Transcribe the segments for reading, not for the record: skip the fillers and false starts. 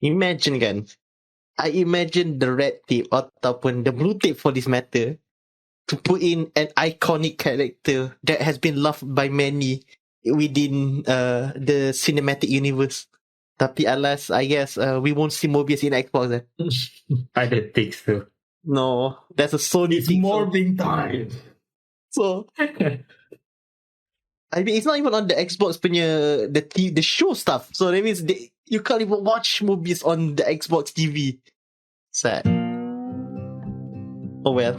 Imagine kan, I imagine the red tape ataupun the blue tape for this matter to put in an iconic character that has been loved by many within the cinematic universe. Tapi alas, I guess we won't see Mobius in Xbox then. I don't think so. No, that's a Sony It's thing. morbing time. So, I mean, it's not even on the Xbox punya the show stuff. So that means you can't even watch movies on the Xbox TV. Sad. Oh well.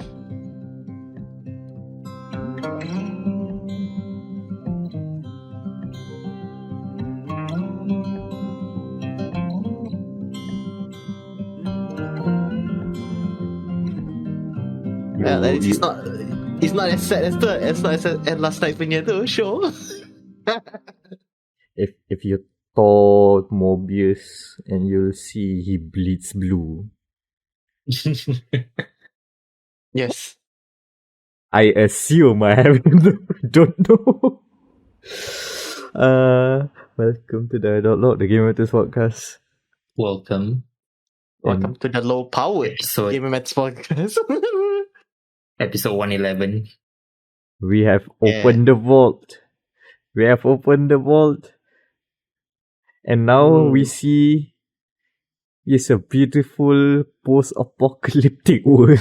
Well, it's not as sad as last night punya tu show. If you thought Mobius and you'll see he bleeds blue. Yes. I assume I don't know. Welcome to dia.log, the Game Matters podcast. Welcome to the low powered Game Matters podcast. Episode 111. We have opened the vault. And now we see it's a beautiful post-apocalyptic world.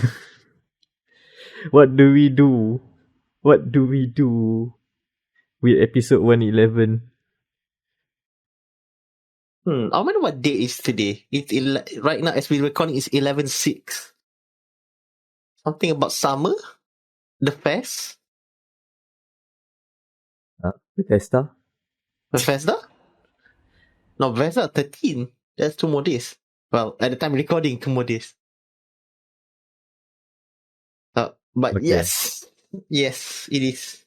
What do we do with episode 111? I wonder what day is today. It's right now as we're recording, it's 11/6. Something about summer? The fest? Bethesda? No, Bethesda 13. That's 2 more days. Well, at the time recording, 2 more days. But Okay. yes, it is.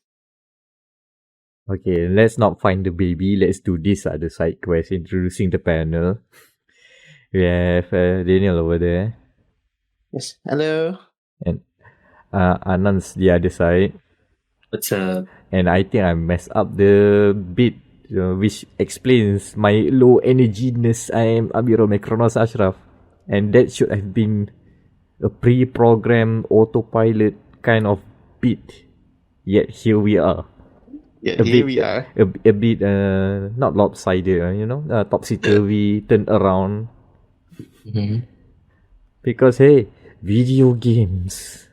Okay, let's not find the baby. Let's do this other side quest, introducing the panel. We have Danial over there. Yes. Hello. And Anan's the other side. What's up? And I think I messed up the bit, which explains my low energiness. I am Abirul Mekronos Ashraf. And that should have been a pre-programmed autopilot kind of bit. Yet here we are. Yeah, we are. A bit, not lopsided, topsy-turvy, turned around. Mm-hmm. Because, hey, video games.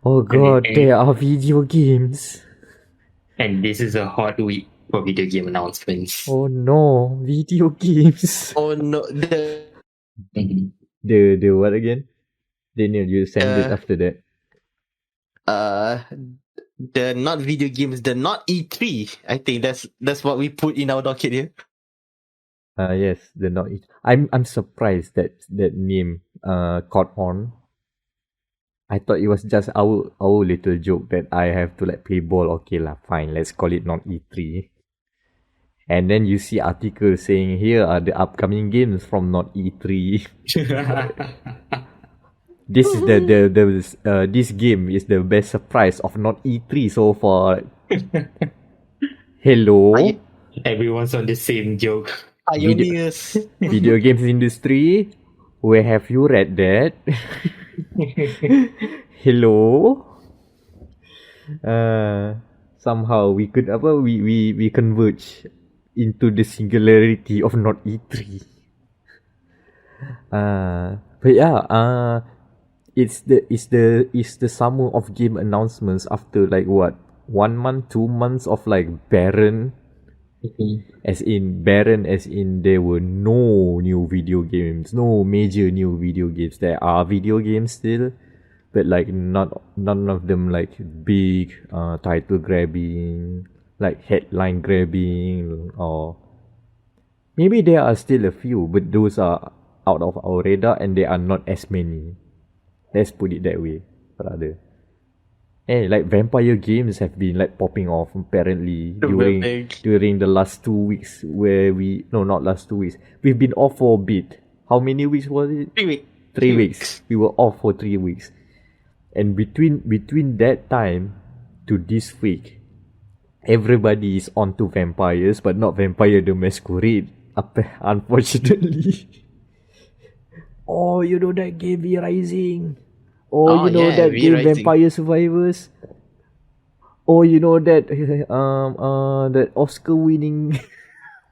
Oh god, there are video games. And this is a hot week for video game announcements. Oh no, video games. Oh no, The what again? Daniel, you send it after that. The not video games, the not E3. I think that's what we put in our docket here. Yes, the not E3. I'm surprised that name caught on. I thought it was just our little joke that I have to play ball. Okay lah, fine. Let's call it not E3. And then you see articles saying here are the upcoming games from not E3. This is this game is the best surprise of not E3 so far. Hello. Everyone's on the same joke. Pioneers. Video games industry. Where have you read that? Hello. Somehow we could we converge into the singularity of not E3. But yeah, it's the summer of game announcements after 1 month, 2 months of barren. As in there were no new video games, no major new video games. There are video games still, but none of them big title grabbing, headline grabbing, or maybe there are still a few, but those are out of our radar and there are not as many. Let's put it that way, rather. Vampire games have been popping off apparently during the last 2 weeks not last 2 weeks. We've been off for a bit. How many weeks was it? 3 weeks. 3 weeks. We were off for 3 weeks. And between that time to this week, everybody is on to vampires, but not Vampire the Masquerade, unfortunately. Oh, you know that game V Rising. Oh, Oh, you know yeah, that V game Rising. Vampire Survivors. Oh, you know that that Oscar winning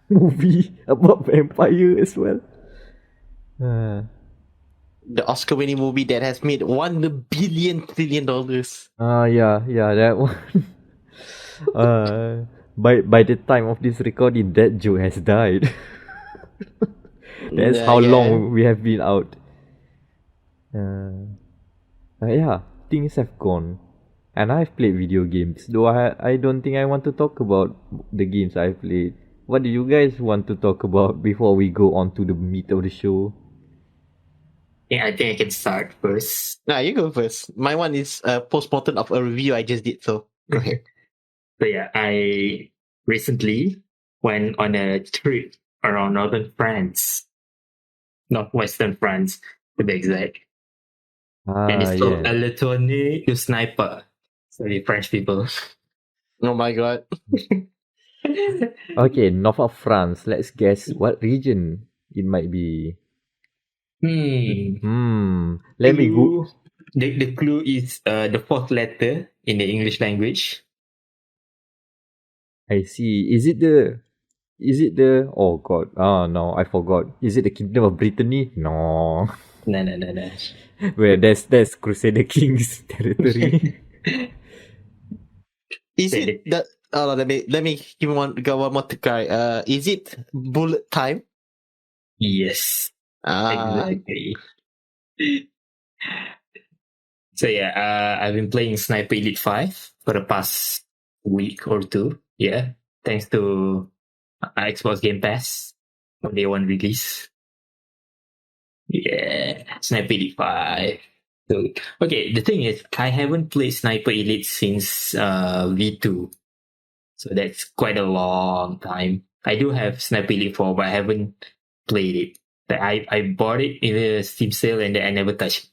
movie about vampire as well. Uh, The Oscar-winning movie that has made $1 billion. yeah, that one. By the time of this recording, that joke has died. That's how Yeah. long we have been out. Yeah, things have gone. And I've played video games, though I don't think I want to talk about the games I've played. What do you guys want to talk about before we go on to the meat of the show? Yeah, I think I can start first. Nah, you go first. My one is post-mortem of a review I just did, so go ahead. So yeah, I recently went on a trip around northern France, northwestern France to be exact, and it's called Yeah. Le Tournée du Sniper. Sorry, French people. Oh my god. Okay, north of France. Let's guess what region it might be. Let me go. Clue. The clue is the fourth letter in the English language. I see. Is it the? Is it the? Oh God. Ah no, I forgot. Is it the Kingdom of Brittany? No. No. Where that's Crusader Kings territory. Is it the let me give one more try. Is it bullet time? Yes, Ah, exactly. So yeah, I've been playing Sniper Elite 5 for the past week or two. Yeah, thanks to Xbox Game Pass on day one release. Yeah, Sniper Elite 5. So, okay, the thing is, I haven't played Sniper Elite since V2. So that's quite a long time. I do have Sniper Elite 4, but I haven't played it. But I bought it in a Steam sale and then I never touched it.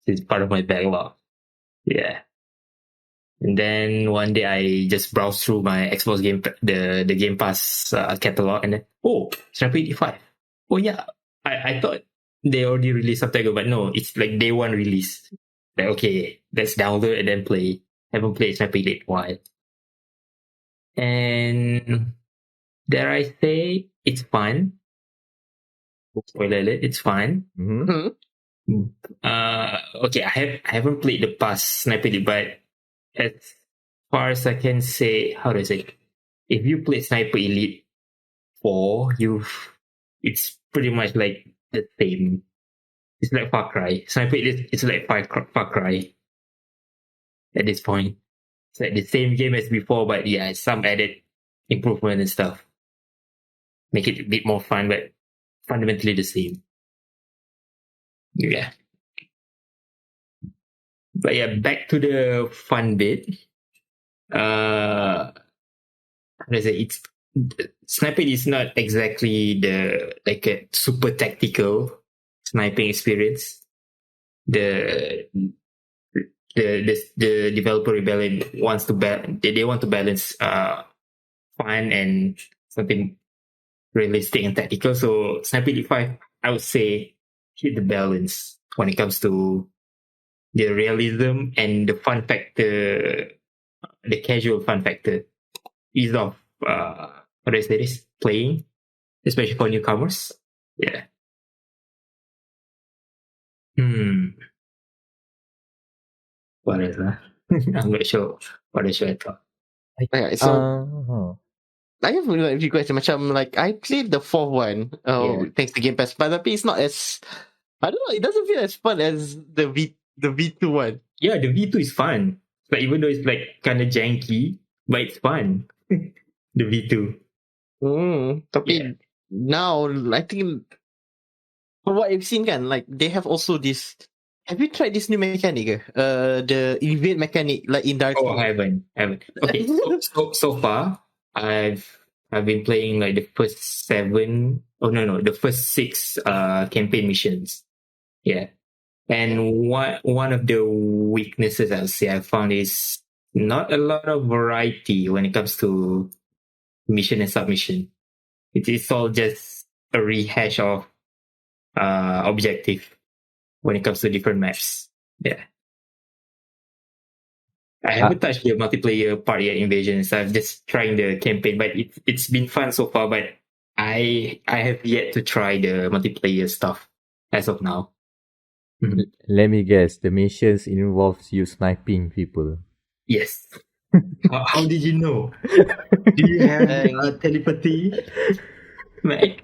It's part of my backlog. Yeah. And then one day I just browsed through my Xbox the Game Pass catalog, and then Sniper 85. Oh yeah, I thought they already released some time ago, but no, it's like day one release. Like okay, let's download and then play. Haven't played Sniper Elite while, and dare I say it's fun. Spoiler alert, it's fun. Mm-hmm. Okay, I haven't played the past Sniper Elite, but as far as I can say, how do I say? If you play Sniper Elite 4, it's pretty much like the same. It's like Far Cry. Sniper Elite, it's like Far Cry at this point. It's like the same game as before, but yeah, some added improvement and stuff. Make it a bit more fun, but fundamentally the same. Yeah. But yeah, back to the fun bit. How do I say? It's sniping is not exactly the like a super tactical sniping experience. The the developer rebellion wants to they want to balance fun and something realistic and tactical. So Sniper Elite 5, I would say, hit the balance when it comes to the realism and the fun factor, the casual fun factor. Ease of how do I say this? Playing, especially for newcomers. Yeah. Hmm. What is that? I'm not sure what I should thought. okay, so Uh-huh. I have a few questions. Macam like I played the fourth one. Yeah. Thanks to Game Pass, but it's not as I don't know. It doesn't feel as fun as the V2 one. Yeah, the V2 is fun. Like even though it's like kind of janky, but it's fun. The V2. Tapi Yeah. now I think from what I've seen kan, like they have also this. Have you tried this new mechanic? The evade mechanic like in Dark. Oh, I haven't. Okay, so far, I've been playing like the first seven. Oh no, the first six campaign missions. Yeah, and one of the weaknesses I'll say I found is not a lot of variety when it comes to mission and submission. It is all just a rehash of objective when it comes to different maps. Yeah. I haven't touched the multiplayer part yet, Invasion. So I'm just trying the campaign, but it's been fun so far. But I have yet to try the multiplayer stuff as of now. Let me guess. The missions involves you sniping people. Yes. How did you know? Do you have telepathy, Meck?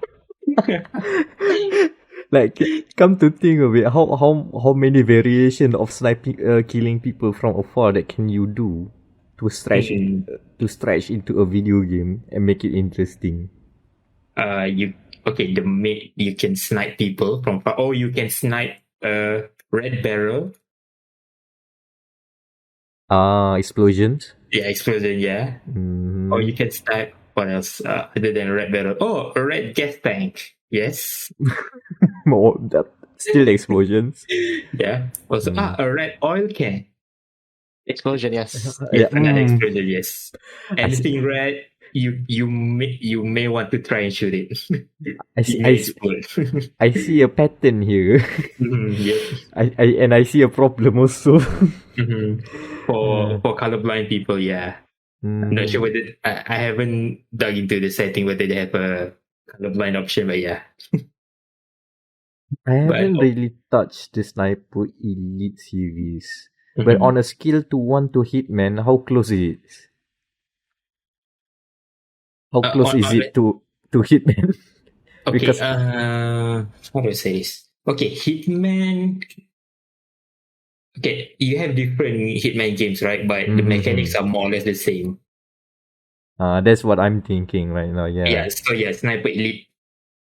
Like, come to think of it, how many variation of sniping, killing people from afar that can you do to stretch into a video game and make it interesting? You can snipe people from far. Oh, you can snipe red barrel. Explosions. Yeah, explosion. Yeah. Mm. Or you can snipe what else other than red barrel? Oh, a red gas tank. Yes. More that still explosions. Yeah. Also, a red oil can. Explosion, yes. Yes, Yeah, another explosion. Yes. Anything red, you may want to try and shoot it. It may explode. I see a pattern here. Yep. I see a problem also. For colorblind people, yeah. I'm not sure whether I haven't dug into the setting whether they have a colorblind option, but yeah. I haven't really touched the Sniper Elite series. Mhm. But on a scale to 1 to Hitman, how close is it? How close is it to Hitman? Okay, Because how do I say this? Okay, Hitman. Okay, you have different Hitman games, right? But the mechanics are more or less the same. that's what I'm thinking right now. Yeah. So Sniper Elite.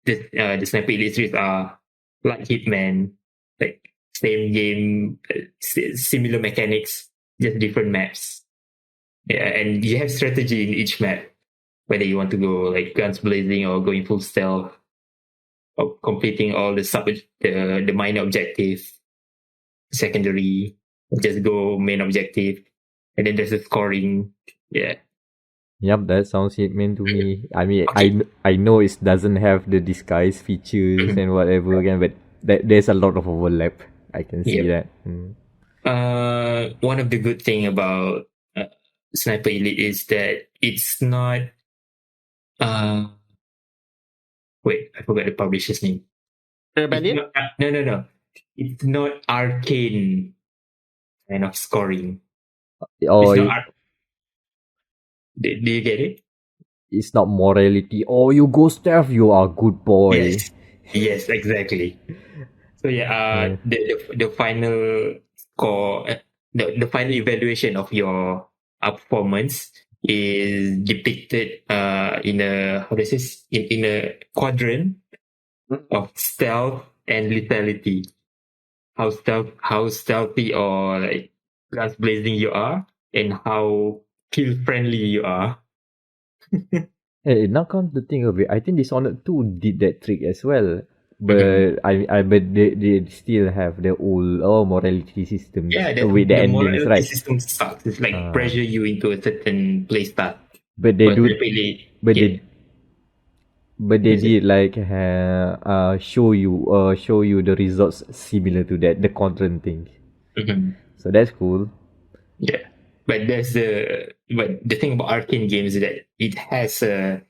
The Sniper Elite series are like Hitman, like same game, similar mechanics, just different maps. Yeah, and you have strategy in each map, whether you want to go like guns blazing or going full stealth, or completing all the minor objective, secondary, or just go main objective, and then there's the scoring. Yeah. Yep, that sounds Hitman to me. I mean, I know it doesn't have the disguise features and whatever again, but there's a lot of overlap. I can see that. One of the good thing about Sniper Elite is that it's not. Wait, I forgot the publisher's name. Rebellion? No. It's not arcane kind of scoring. Oh, It's not. Do you get it? It's not morality. Oh, you go stealth, you are good boy. Yes, exactly. So the final score, the final evaluation of your performance is depicted in a in a quadrant of stealth and lethality. How stealthy or like guns blazing you are, and how kill friendly you are. Hey, now come to think of it, I think Dishonored 2 did that trick as well. But but they still have the old morality systems with the endings, morality right? system sucks. It's like pressure you into a certain playstyle. But they do. Really, But they did like show you the results similar to that, the content thing. So that's cool. Yeah, but the thing about arcane games is that it has a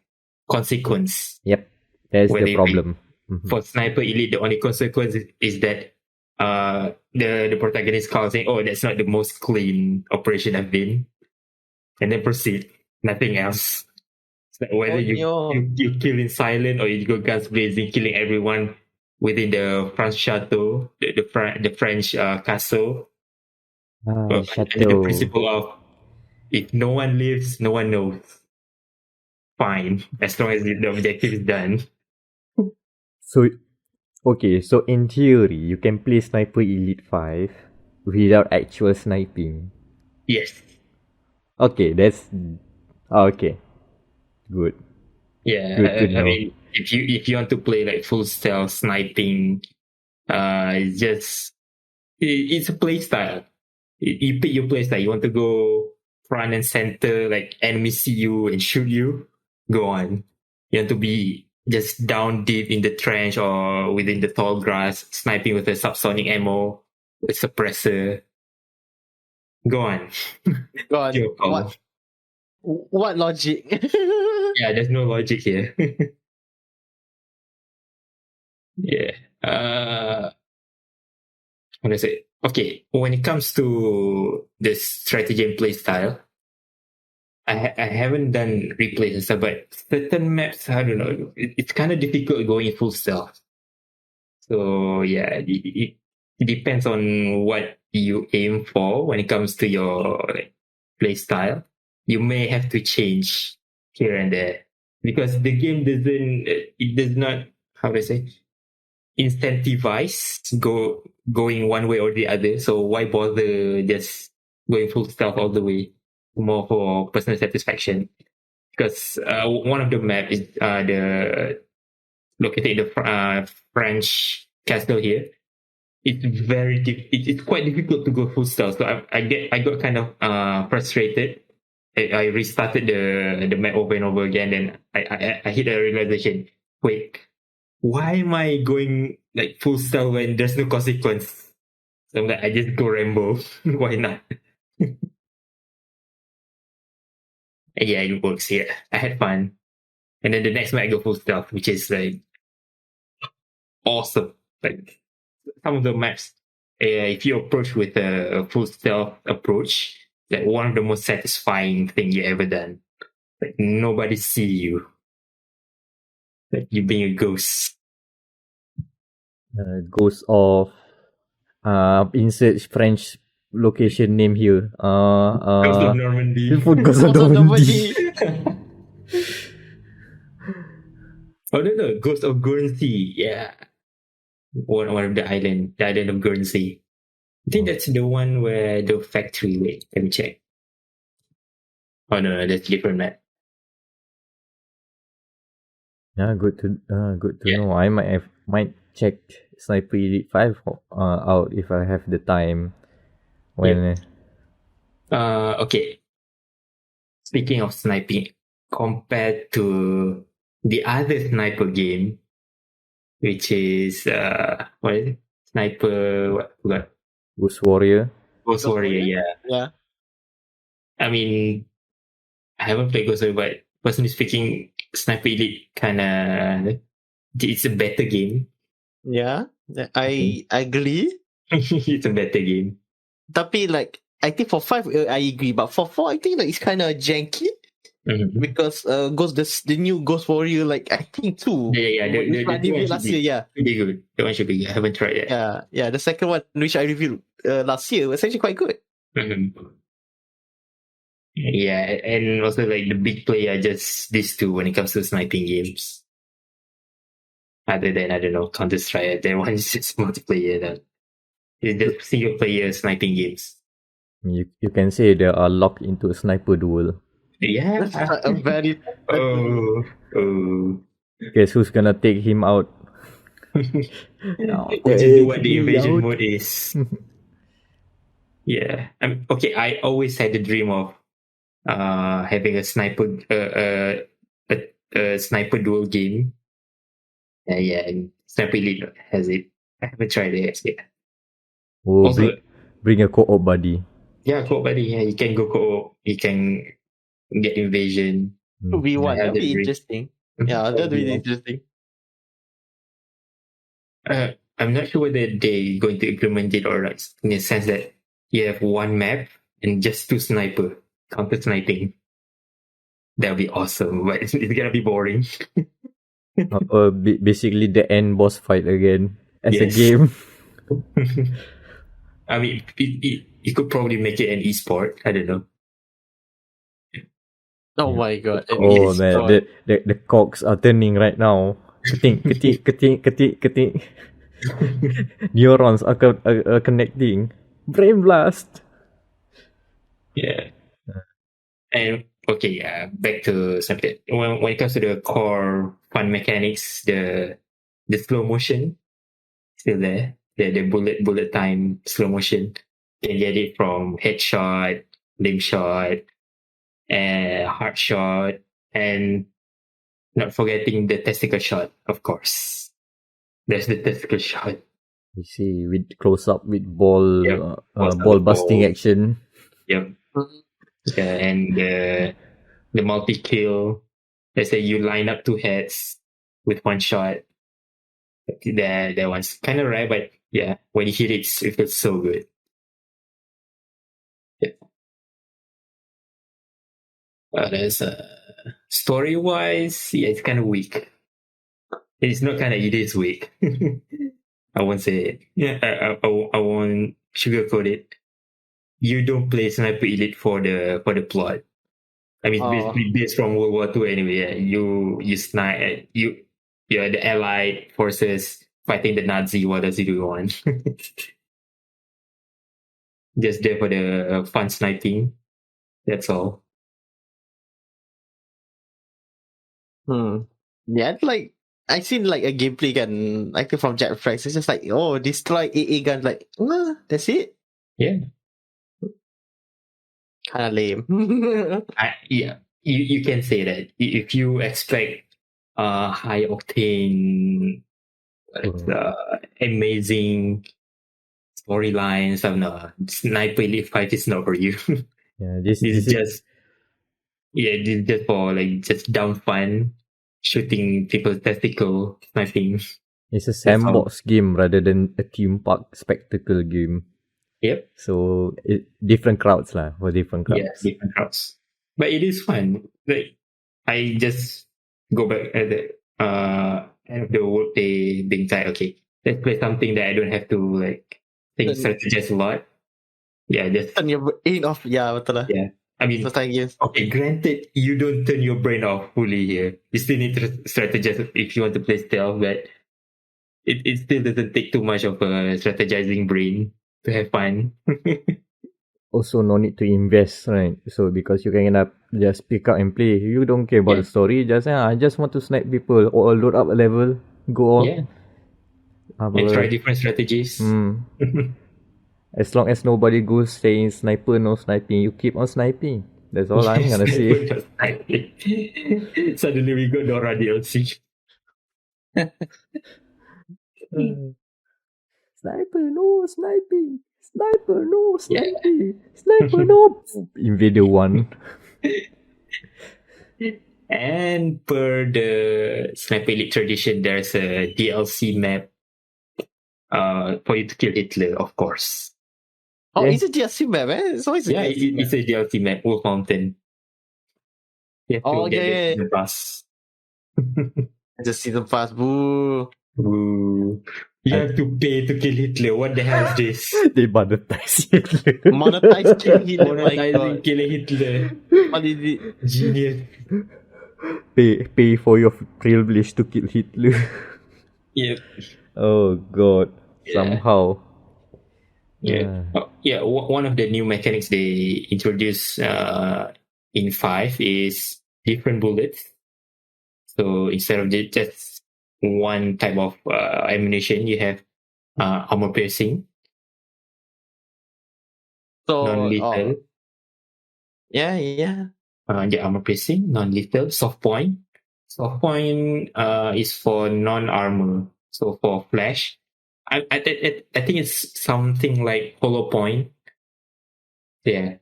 consequence. Yep, that's the problem. For Sniper Elite, the only consequence is that the protagonist calls saying, "Oh, that's not the most clean operation I've been," and then proceed. Nothing else. So whether you kill in silent or you go guns blazing, killing everyone within the French chateau, the French castle. And the principle of if no one lives, no one knows. Fine, as long as the objective is done. So, okay, so in theory, you can play Sniper Elite 5 without actual sniping. Yes. Okay, that's okay. Good. Yeah, good to know. I mean, if you want to play like full stealth sniping, it's a play style. You pick your play style. You want to go front and center, like enemies see you and shoot you. Go on. You want to be just down deep in the trench or within the tall grass, sniping with a subsonic ammo, a suppressor. Go on. Go on. Your call. What logic? Yeah, there's no logic here. Yeah. What is it? Okay, when it comes to the strategy and play style, I haven't done replays and stuff, but certain maps, I don't know, it's kind of difficult going full stealth. So yeah, it depends on what you aim for when it comes to your play style. You may have to change here and there because the game does not, how do I say, incentivize going one way or the other. So why bother just going full stealth all the way? More for personal satisfaction. Because one of the map is the located in the French castle here. It's quite difficult to go full stealth. So I got kind of frustrated. I restarted the map over and over again. Then I hit a realization. Wait, why am I going like full stealth when there's no consequence? So I'm like, I just go Rambo. Why not? And yeah, it works. Yeah, I had fun. And then the next map I go full stealth, which is like awesome. Like some of the maps, if you approach with a full stealth approach, like one of the most satisfying thing you ever done. Like nobody see you. Like you being a ghost. Ghost of insert French location name here. Ghost of Normandy. For Ghost of Ghost of Normandy. Oh no, Ghost of Guernsey. Yeah. One of the island of Guernsey. I think that's the one where the factory. Wait, let me check. Oh no, that's different map. Yeah, good to Yeah. know. I might check Sniper Elite 5 out if I have the time. When Okay. Speaking of sniping, compared to the other sniper game, which is what is it? Sniper what? Ghost Warrior. Ghost Warrior, yeah. Yeah. I mean, I haven't played Ghost Warrior, but personally speaking, Sniper Elite kinda it's a better game. Yeah. I agree. It's a better game. Tapi like I think for 5 I agree, but for 4 I think like it's kind of janky Mhm. because the new Ghost Warrior like I think 2. Yeah. Which I The one reviewed should last year. Yeah. be good. The one should be good. I haven't tried yet. Yeah. The second one which I reviewed last year was actually quite good. Mhm. Yeah, and also like the big player are just these two when it comes to sniping games. Other than I don't know Counter Strike, that one is just multiplayer. Then it's the single player sniping games. You can say they are locked into a sniper duel. Yeah. That's a very Oh. Guess who's gonna take him out? Which is what the invasion mode is. Yeah. Okay. I always had the dream of having a sniper duel game. Yeah, and Sniper Elite has it. I haven't tried it yet. Oh, Also, bring a co-op buddy. yeah, co-op buddy. Yeah, you can go co-op. You can get invasion. 2v1. I have That'd the be dream. interesting. Yeah, that'd be 2v1. interesting. I'm not sure whether they're going to implement it or not, in the sense that you have one map and just two sniper counter sniping. That'll be awesome, but it's gonna be boring. Basically the end boss fight again as a Yes. game. I mean, you could probably make it an esport. I don't know. Oh my god. Oh man, the cogs are turning right now. Keting, keting, keting, keting, keting. Neurons are connecting. Brain blast. Yeah. And okay, back to something. When it comes to the core fun mechanics, the slow motion still there. The bullet time slow motion. You can get it from headshot, limb shot, and heart shot, and Not forgetting the testicle shot, of course. There's the testicle shot. You see, with close up with ball, Yep. ball busting Ball. action. Yep. Yeah, and the multi kill. Let's say you line up two heads with one shot. That one's kind of rare, but yeah, when you hit it, it feels so good. Yeah. There's story wise, yeah, it's kind of weak. It's not kind of, it is weak. I won't say it. Yeah, I won't sugarcoat it. You don't play Sniper Elite for the plot. I mean, Oh. based from World War II anyway. Yeah. You snipe. You're the Allied forces fighting the Nazi. What does you want? Just there for the fun sniping. That's all. Yeah, it's like I seen like a gameplay gun, I think from Jet Frags. It's just like, oh, destroy AA gun. Like, that's it. Yeah. Kind of lame. Yeah. You can say that if you expect high octane, amazing storylines. No, Sniper Elite 5 is not for you. Yeah, This is just for like just dumb fun, shooting people's testicle, sniping. it's a sandbox game rather than a theme park spectacle game. Yep. So different crowds lah, for different crowds. Yeah, different crowds. But it is fun. Like I just go back at the end of the workday being like, okay, let's play something that I don't have to like think strategize a lot. Yeah, just Turn your brain off. Yeah, betul lah. yeah. I mean, okay, granted, you don't turn your brain off fully here. You still need to strategize if you want to play stealth, but it still doesn't take too much of a strategizing brain to have fun. Also, no need to invest, right? So, because you can just pick up and play. You don't care about the story. I just want to snipe people or load up a level. Go. Yeah. And try different strategies. As long as nobody goes saying sniper, no sniping, you keep on sniping. That's all I'm gonna say. Suddenly we got Dora DLC. Sniper, no sniping. Sniper, no sniping. Yeah. Sniper, no. Invader 1. And per the Sniper Elite tradition, there's a DLC map for you to kill Hitler, of course. Oh, it's a DLC map, eh? It's a DLC map, Wolf Mountain. You have to get the pass. It's a season pass, boo. Boo. You have to pay to kill Hitler. What the hell is this? They monetize Hitler. Monetize killing Hitler. Monetizing killing Hitler. What is it? Genius. Pay for your privilege to kill Hitler. Yep. Oh god. Yeah. Somehow. Yeah. One of the new mechanics they introduced in 5 is different bullets. So instead of just one type of ammunition, you have armor piercing. So non-lethal. Yeah, armor piercing, non-lethal, soft point. Soft point is for non-armor. So for flash, I think it's something like hollow point. Yeah.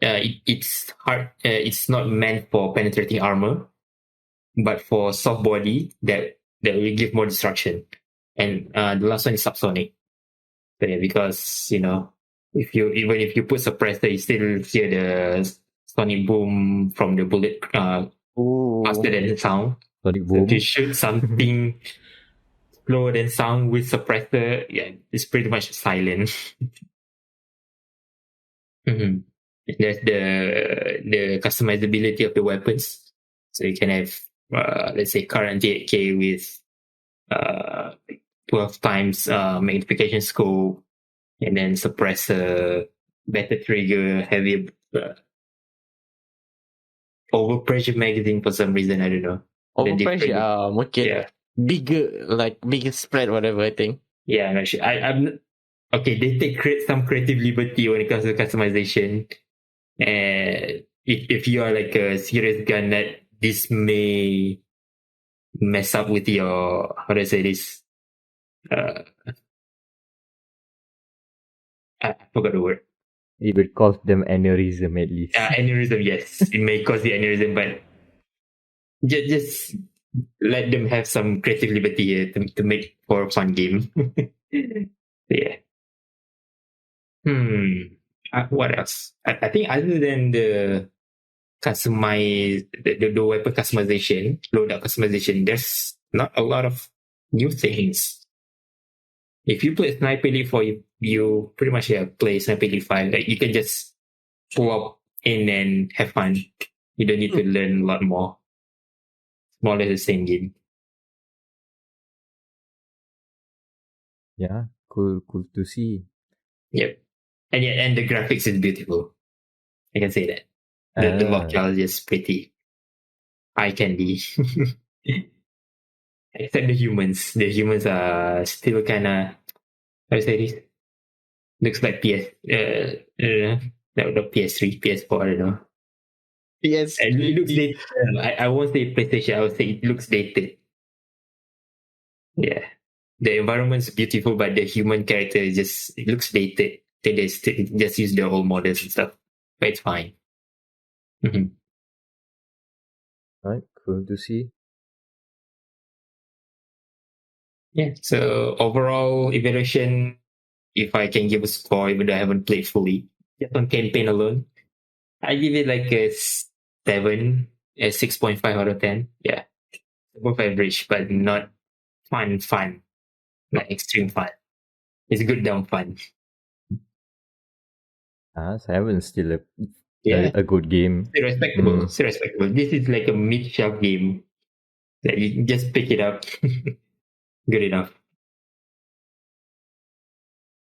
It's hard. It's not meant for penetrating armor, but for soft body that will give more destruction. And the last one is subsonic. So yeah, because if you put suppressor, you still hear the sonic boom from the bullet faster than the sound. Sonic boom. So if you shoot something slower than sound with suppressor, yeah, it's pretty much silent. Mm-hmm. There's the customizability of the weapons. So you can have let's say current 8K with 12 times magnification scope, and then suppressor, better trigger, heavy overpressure magazine for some reason, I don't know. Overpressure, okay. Yeah. Bigger spread, whatever, I think. Yeah, I'm not sure. I'm okay, they take some creative liberty when it comes to customization. And if you are like a serious gun nut, this may mess up with your, how do I say this? I forgot the word. It would cause them aneurysm at least. Aneurysm, yes. It may cause the aneurysm, but just let them have some creative liberty here to make for a fun game. Yeah. What else? I think other than the the weapon customization, loadout customization, there's not a lot of new things. If you play Sniper Elite 4, you pretty much play Sniper Elite 5. Like you can just pull up in and have fun. You don't need to learn a lot more. More or less the same game. Yeah, cool to see. Yep. And the graphics is beautiful. I can say that. The locale is just pretty eye candy. Except the humans. The humans are still kind of, how do you say this? Looks like the PS3, PS4, I don't know. Yes. And it looks dated. I won't say PlayStation, I would say it looks dated. Yeah. The environment's beautiful, but the human character is just, it looks dated. They just use their old models and stuff. But it's fine. Mm-hmm. Right, cool to see. Yeah. So overall evaluation, if I can give a score, even though I haven't played fully, just on campaign alone, I give it like a 7, a 6.5 out of 10. Yeah. Above average, but not fun. Not extreme fun. It's good down fun. Seven's still Yeah. a good game. Still respectable. Still respectable. This is like a mid-shelf game that you just pick it up. Good enough.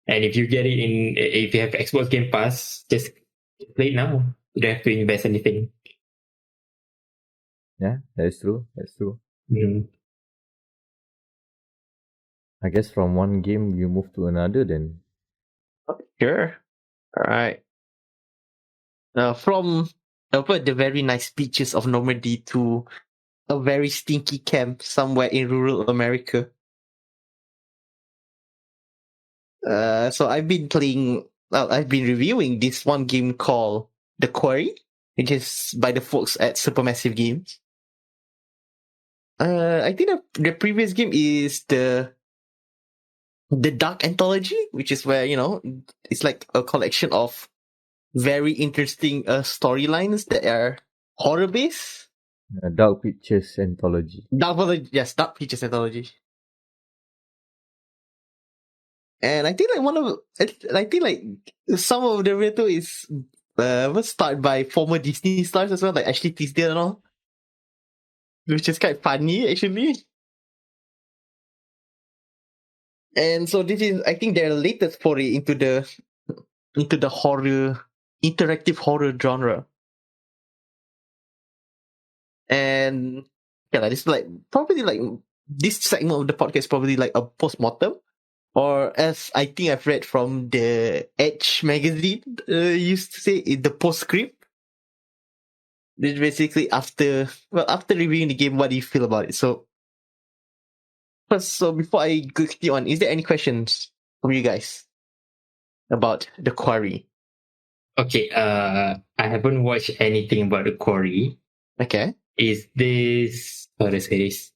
And if you get it if you have Xbox Game Pass, just play it now. You don't have to invest anything. Yeah, that's true. Mm. I guess from one game you move to another then. Sure. All right. From the very nice beaches of Normandy to a very stinky camp somewhere in rural America. So I've been reviewing this one game called The Quarry, which is by the folks at Supermassive Games. I think the previous game is the Dark Anthology, which is where, it's like a collection of very interesting storylines that are horror based. Dark Pictures Anthology. Dark Pictures Anthology. And I think some of the retro is was started by former Disney stars as well, like Ashley Tisdale and all, which is quite funny actually. And so this is, I think, their latest foray into the interactive horror genre. And yeah, this is like probably like this segment of the podcast is probably like a post-mortem, or as I think I've read from the Edge magazine used to say, the postscript. It's basically after reviewing the game, what do you feel about it? So before I go on, is there any questions from you guys about the Quarry? Okay, I haven't watched anything about the Quarry. Okay. Is this, how do I say this?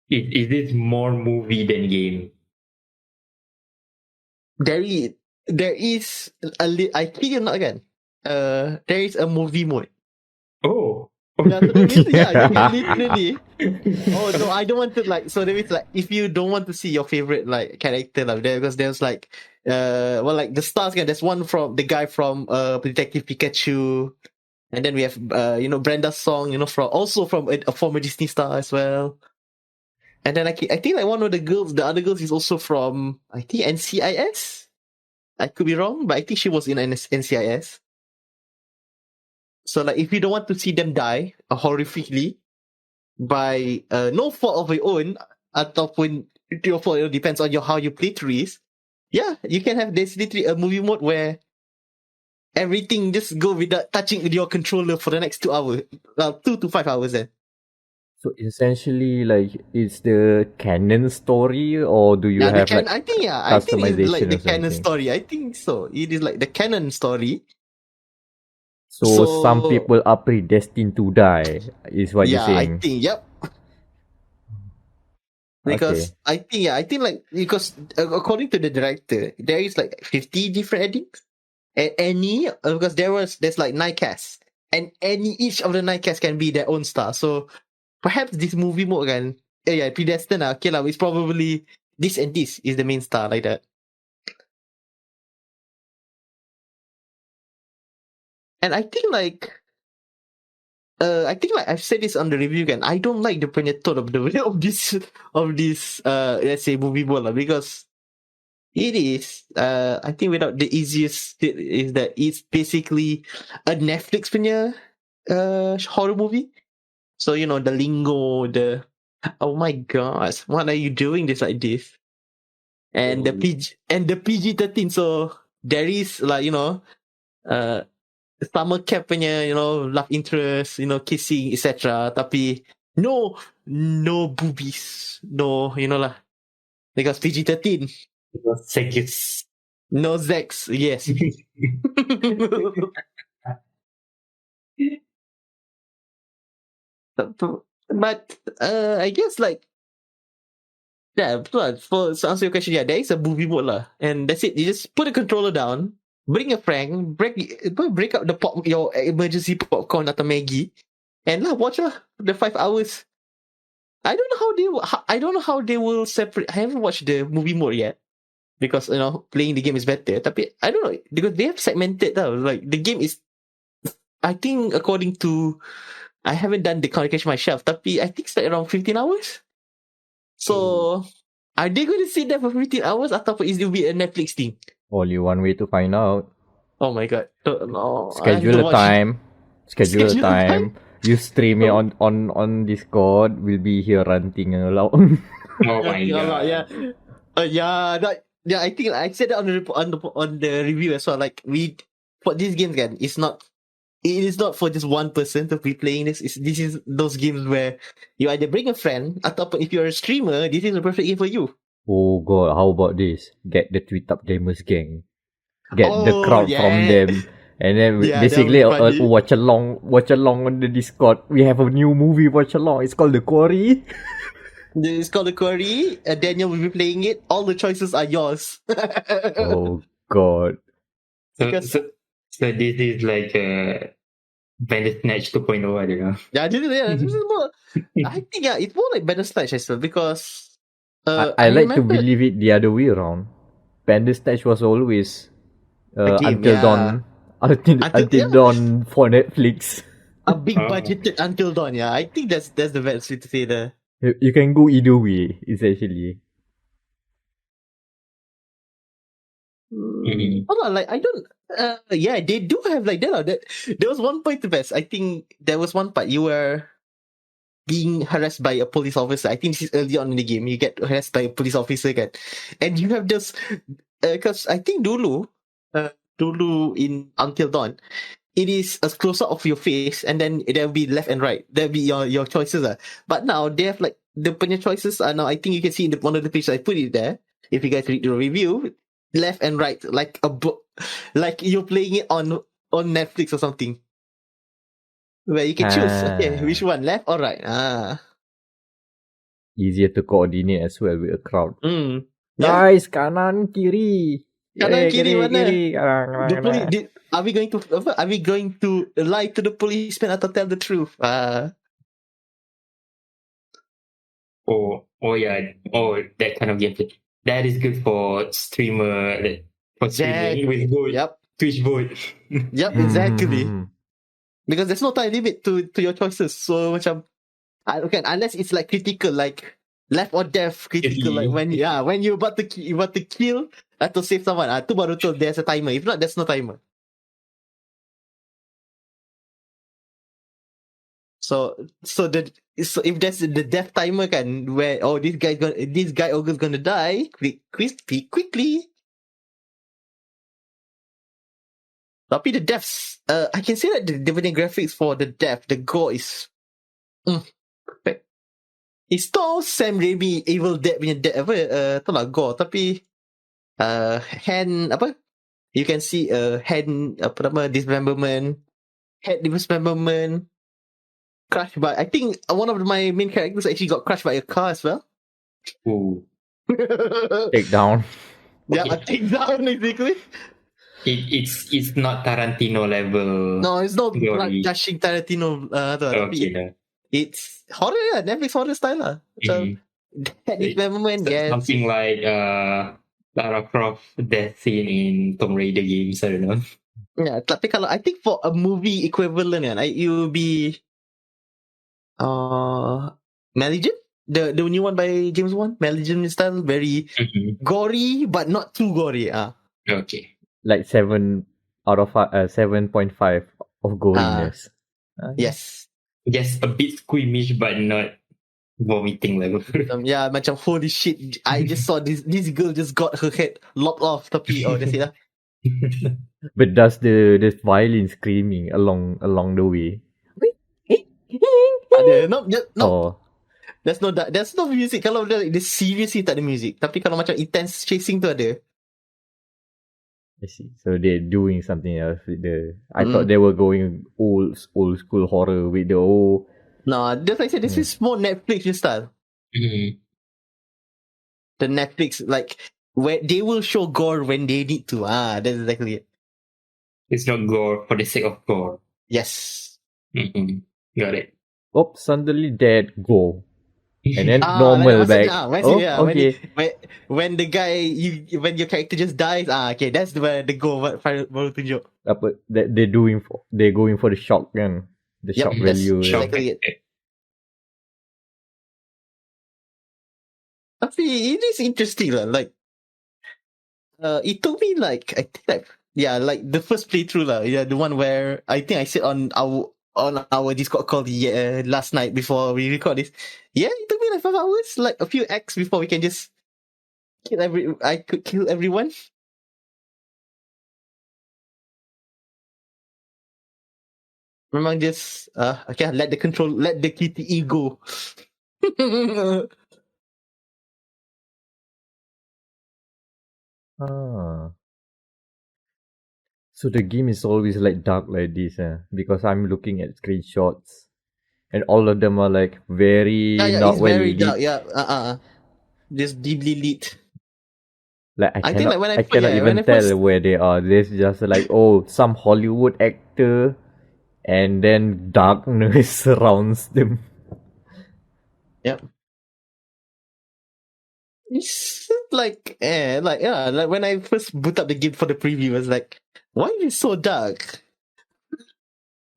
Is this more movie than game? There is I kid you not again. There is a movie mode. Oh. Yeah, so that means, you can literally. Oh no, I don't want to So that means if you don't want to see your favorite character there, because there's the stars again. There's one from the guy from Detective Pikachu, and then we have Brenda's song, from a former Disney star as well. And then I think one of the other girls is also from, I think, NCIS. I could be wrong, but I think she was in NCIS. So if you don't want to see them die horrifically by no fault of your own, ataupun your fault, it depends on how you play through it. Yeah, you can have this literally a movie mode where everything just go without touching your controller for the next 2 hours. 2 to 5 hours then. So essentially, like, it's the canon story, or do you Yeah, have like I think it's like customization the or canon something? story. I think so. It is like the canon story. So some So people are predestined to die, is what you're yeah, I saying. think yep. Okay. Because I think like because according to the director, there is like 50 different endings, and any because there's like 9 casts, and any each of the 9 casts can be their own star. So perhaps this movie mode kan, yeah, predestined okay lah. It's probably this and this is the main star like that. And I think like I've said this on the review again. I don't like the tone of the of this let's say movie mode lah, because it is I think without the easiest is that it's basically a Netflix punya horror movie. So you know the lingo, the oh my gosh, what are you doing this like this? And the PG-13. So there is like uh summer camp punya love interest, kissing etc. Tapi no boobies, no lah, because PG-13. Seconds. No sex, yes. But I guess like yeah, betul lah. To answer your question, yeah, there is a movie mode lah, and that's it. You just put the controller down, bring a friend, break up your emergency popcorn atau Maggie, and lah watch lah the 5 hours. I don't know I don't know how they will separate. I haven't watched the movie mode yet because playing the game is better. Tapi I don't know because they have segmented tau. Like the game is, I think according to, I haven't done the calculation myself, tapi I think it's like around 15 hours. So, are they going to sit there for 15 hours ataupun it will be a Netflix thing? Only one way to find out. Oh my god. No, I have Schedule to a watch it. time. Schedule a Schedule a time? time. You stream it Oh. on Discord. We'll be here ranting along. Oh my god. Yeah. Yeah, I think I said that on the review as well. Like for these games again, it is not for just one person to be playing this. This is those games where you either bring a friend ataupun if you're a streamer, this is the perfect game for you. Oh god, how about this? Get the Tweet Up Gamers gang. Get the Oh, crowd from yeah. them. And then Yeah, that basically would be funny. watch along on the Discord. We have a new movie watch along. It's called The Quarry. It's called the Quarry. Daniel will be playing it. All the choices are yours. Oh god. Because- So this is like a Bandersnatch 2.0, I don't know. Yeah, this is more. I think it's more like Bandersnatch as well because I like to remember believe it the other way around. Bandersnatch was always A game, until yeah. dawn. Until yeah. dawn for Netflix. a big budgeted Until Dawn. Yeah, I think that's the best way to say the. You can go either way, essentially. Hold on, like I don't. Yeah, they do have like that. There was one point to best. I think there was one part you were being harassed by a police officer. I think this is early on in the game. You get harassed by a police officer again, and you have this. Because I think dulu in Until Dawn, it is a close up of your face, and then there'll be left and right. There'll be your choices. But now they have like the punya choices are now. I think you can see in one of the pages I put it there. If you guys read the review, left and right, like a book, like you're playing it on Netflix or something, where you can choose. Okay, which one, left or right? Easier to coordinate as well with a crowd. Yeah. Guys, kanan kiri. Kanan, kiri, mana? Kanan, The police. Are we going to lie to the policeman or tell the truth? Oh yeah. Oh, that kind of gameplay. That is good for streamer. For streaming with vote. Yep. Twitch vote. Yep, exactly. Mm-hmm. Because there's no time limit to your choices. So macam, okay, unless it's like critical, like life or death critical, like when you're about to kill to save someone. Tu baru tu there's a timer. If not, there's no timer. So if there's the death timer kan, where this guy August gonna die quickly. Tapi the deaths, I can say that the graphics for the death, the gore is perfect. It's not Sam Raimi Evil Dead punya dead apa, tu lah gore, tapi hand apa? You can see hand apa nama dismemberment, head dismemberment, crushed by. I think one of my main characters actually got crushed by a car as well. Ooh. Take down. Yeah, a takedown basically. It's not Tarantino level. No, it's not Glory. gushing Tarantino. Okay, no. It's horror lah, Netflix horror style lah. So head dismemberment, yes. Something like Lara Croft death scene in Tomb Raider games. I don't know. Yeah, tapi kalau I think for a movie equivalent kan, it will be Malignant, the new one by James Wan, Malignant style, very gory but not too gory. Okay. Like 7 out of 7.5 of goriness. Yes. Just a bit squeamish but not vomiting level. Yeah, macam holy shit, I just saw this girl just got her head lopped off, tapi that's it lah. But does the violin screaming along the way? No. There's no music. Kalau the seriously tak ada music. Tapi kalau macam intense chasing tu ada. I see. So they're doing something else with the. I thought they were going old school horror with the old. No, just like I said, this is more Netflix style. The Netflix, like, where they will show gore when they need to. That's exactly it. It's not gore for the sake of gore. Yes. Got it. Oh, suddenly dead, go. And then normal back. Okay. When the guy, when your character just dies, okay, that's where the go baru tunjuk. They're going for the shock kan. The shock value. Exactly it. Tapi it is interesting lah. Like, it took me like, I think like the first playthrough lah. Yeah, the one where I think I said on our Discord call last night before we record this. Yeah, it took me like 5 hours, like a few acts before we can just I could kill everyone. Memang just okay, let the QTE go. So the game is always like dark like this, because I'm looking at screenshots, and all of them are like very not it's well very lit. dark. Yeah, just deeply lit. Like I cannot even tell where they are. There's just like some Hollywood actor, and then darkness surrounds them. Yep. It's like when I first boot up the game for the preview, I was like, why is it so dark?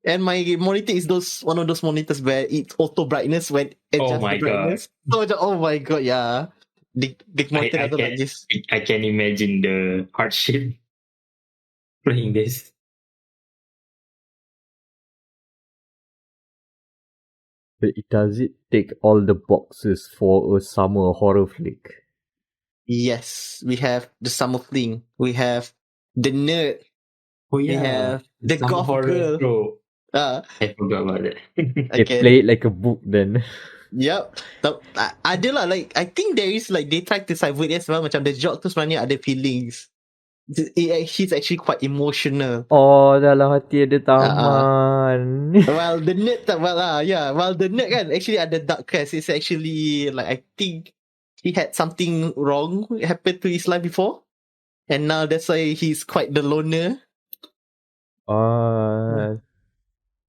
And my monitor is one of those monitors where it's auto brightness when adjust the brightness. God. So oh my god, yeah. The monitor doesn't like this. I can imagine the hardship playing this. But does it take all the boxes for a summer horror flick? Yes, we have the summer fling. We have the nerd. Oh yeah, we have the goth girl. Bro. I forgot about that. They play it like a book then. Yep. So, ada lah, like I think there is like they try to subvert as well. Macam the joke tu sebenarnya ada feelings. He's actually quite emotional. Oh, dalam hati ada taman. Well, the nerd the nerd kan actually ada dark quest. It's actually like I think he had something wrong happen to his life before, and now that's why he's quite the loner.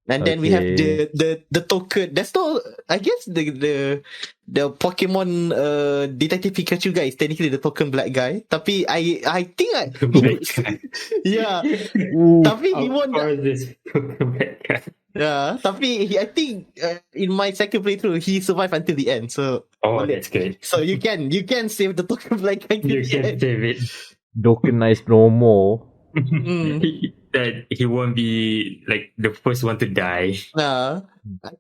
And then we have the token. That's not. I guess the Pokemon Detective Pikachu guy is technically the token black guy. Tapi I think yeah. Tapi he won. This black guy. Yeah, tapi I think in my second playthrough he survived until the end. So that's good. So you can save the token black guy. You can save it. Tokenized no more. That he won't be like the first one to die. I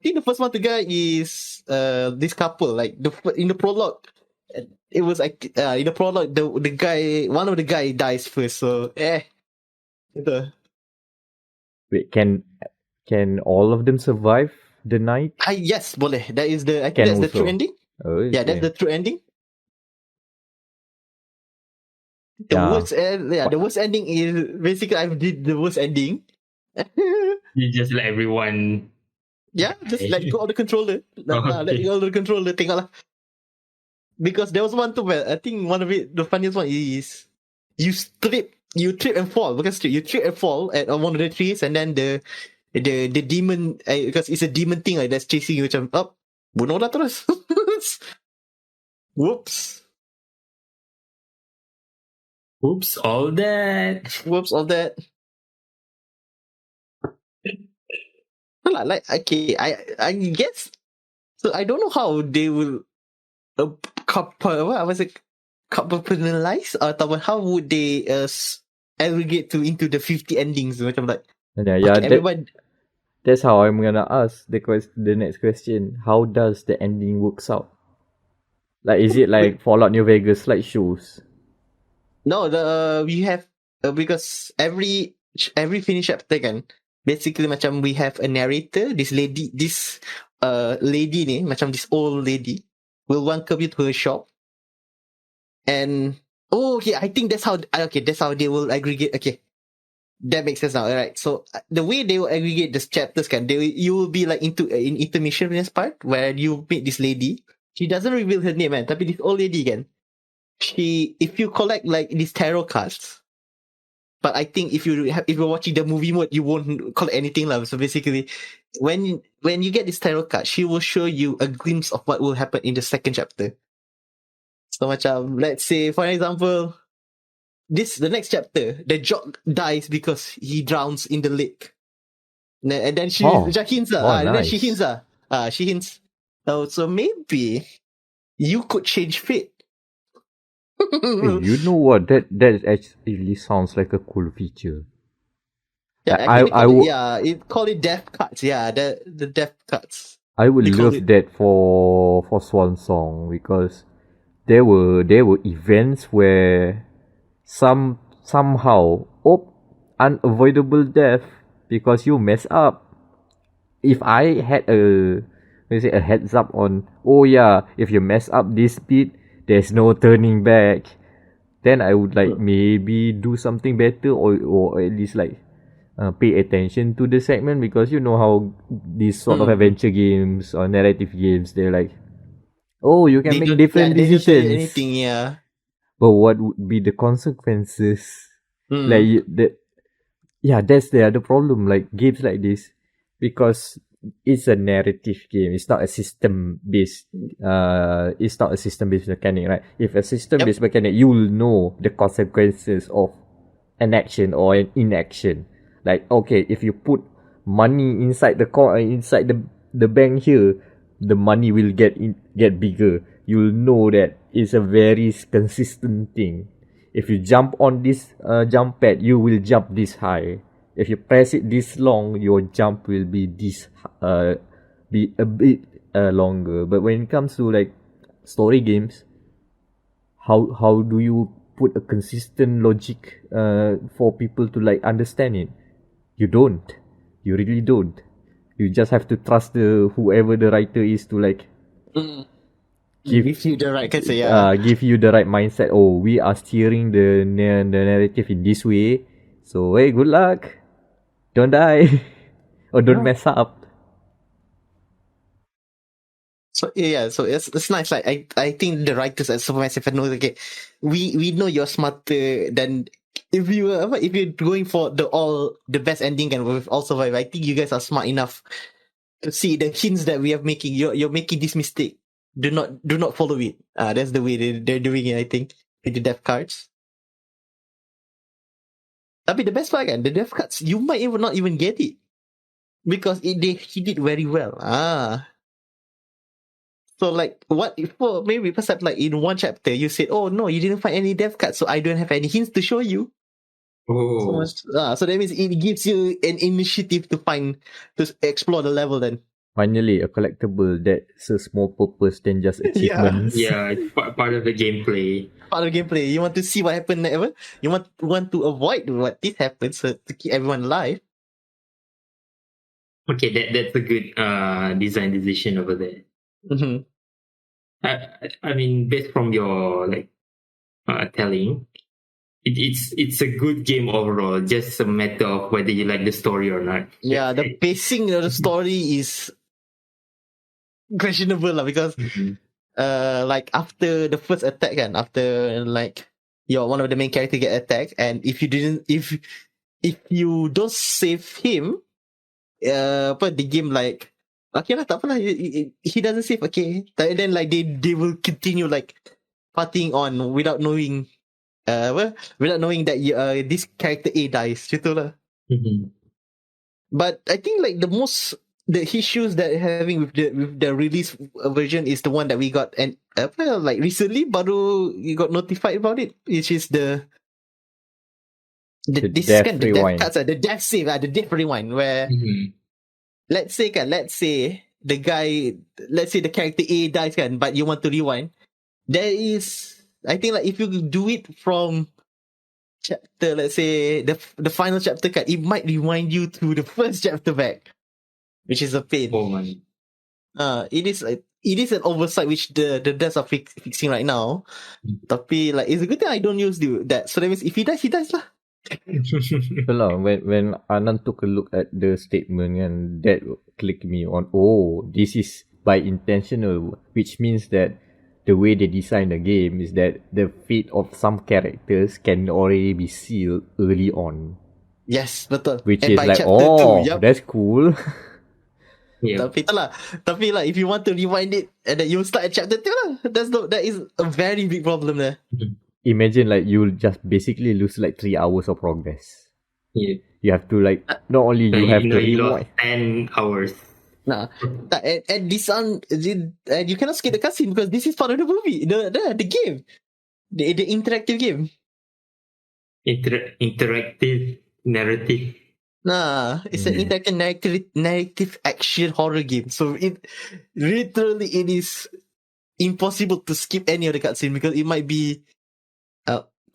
think the first one to die is this couple. Like in the prologue, it was like in the prologue the guy, one of the guy dies first. So Wait, can all of them survive the night? Yes, boleh. That is the I think that's the true ending. Oh, Yeah, that's the true ending. The worst ending is basically I did the worst ending. You just let everyone. Yeah, just let go of the controller. Let Okay. go of the controller. Tengok lah. Because there was one too. Well, I think one of it, the funniest one is you trip and fall. You trip and fall at one of the trees, and then the demon, because it's a demon thing that's chasing you. Macam up, bunuh lah terus. Whoops. Oops, all that. Whoops, all that. Like okay, I guess. So I don't know how they will penalize atau how would they aggregate into the 50 endings macam like everyone. That's how I'm gonna ask the next question. How does the ending works out? Like, is it like Fallout New Vegas slideshows? No, we have because every finish chapter kan, basically macam we have a narrator. This lady ni macam this old lady will welcome you to her shop, and I think that's how they will aggregate. Okay, that makes sense now. Alright, so the way they will aggregate the chapters kan, you will be like into in intermission part where you meet this lady. She doesn't reveal her name, man. Tapi this old lady kan, if you collect like these tarot cards, but I think if you're watching the movie mode, you won't collect anything lah. So basically, when you get this tarot card, she will show you a glimpse of what will happen in the second chapter. So macam, let's say for example, the next chapter, the jock dies because he drowns in the lake, and then she hints and then she hints she hints. Oh, so maybe you could change fate. Hey, you know what? That actually sounds like a cool feature. Yeah, it call it death cards. Yeah, the death cards. I would love that for Swan Song, because there were events where somehow unavoidable death because you mess up. If I had a heads up on, if you mess up this bit, there's no turning back, then I would like maybe do something better, or at least like pay attention to the segment, because you know how these sort of adventure games or narrative games, they're like, you can make different decisions. They don't tell you anything, yeah. But what would be the consequences? Like that's the other problem. Like games like this, because it's a narrative game. It's not a system based. It's not a system based mechanic, right? If a system based mechanic, you will know the consequences of an action or an inaction. Like, okay, if you put money inside the bank here, the money will get bigger. You'll know that it's a very consistent thing. If you jump on this jump pad, you will jump this high. If you press it this long, your jump will be be a bit longer. But when it comes to like story games, how do you put a consistent logic for people to like understand it? You don't. You really don't. You just have to trust whoever the writer is to like give you the right give you the right mindset. Oh, we are steering the narrative in this way. So hey, good luck. Don't die. Or don't mess up. So so it's nice. Like I think the writers at Supermassive know, okay, we know you're smarter than if you're going for the best ending and with all survive. I think you guys are smart enough to see the hints that we are making. You're making this mistake. Do not follow it. That's the way they're doing it, I think, with the death cards. But the best part kan, the death cards, you might not even get it because he did very well. So like, what if maybe perhaps like in one chapter you said, oh no, you didn't find any death cards, so I don't have any hints to show you. Oh. So that means it gives you an initiative to explore the level then. Finally, a collectible that serves more purpose than just achievements. Yeah, it's part of the gameplay. Part of the gameplay. You want to see what happened never? You want to avoid what this happens, so to keep everyone alive. Okay, that's a good design decision over there. Mm-hmm. I mean, based from your telling, it's a good game overall. Just a matter of whether you like the story or not. Yeah, the pacing of the story is questionable lah, because Mhm. like after the first attack kan, after like you're one of the main character get attacked, and if you don't save him, but the game like, okay lah, tak apa lah, he doesn't save, okay, and then like they will continue like partying on without knowing without knowing that this character A dies, gitu lah. Mhm. But I think like the issues that having with the release version is the one that we got, and like recently baru you got notified about it, which is the The this death kan, the death rewind. cuts, the death save, the death rewind, where Mhm. let's say the character A dies kan, but you want to rewind, there is, I think like if you do it from chapter, let's say the final chapter kan, it might rewind you to the first chapter back, which is a pain. Oh man. It is an oversight which the devs are fixing right now. Tapi like it's a good thing I don't use that. So that means if he dies lah. So lah, when Anan took a look at the statement and that clicked me on, oh, this is by intentional, which means that the way they design the game is that the fate of some characters can already be sealed early on. Yes, betul. Which And is by like, chapter 2, yup. that's cool. Yeah. Tapi lah, if you want to rewind it and then you start at chapter 2 lah, that is a very big problem there. Imagine like you'll just basically lose like 3 hours of progress. Yeah. You have to like, not only you have to you lost rewind. 10 hours. Nah, and this one, and you cannot skip the cutscene because this is part of the movie, the game, the interactive game. Interactive narrative. Nah, it's an interactive narrative action horror game. So it is impossible to skip any of the cutscene because it might be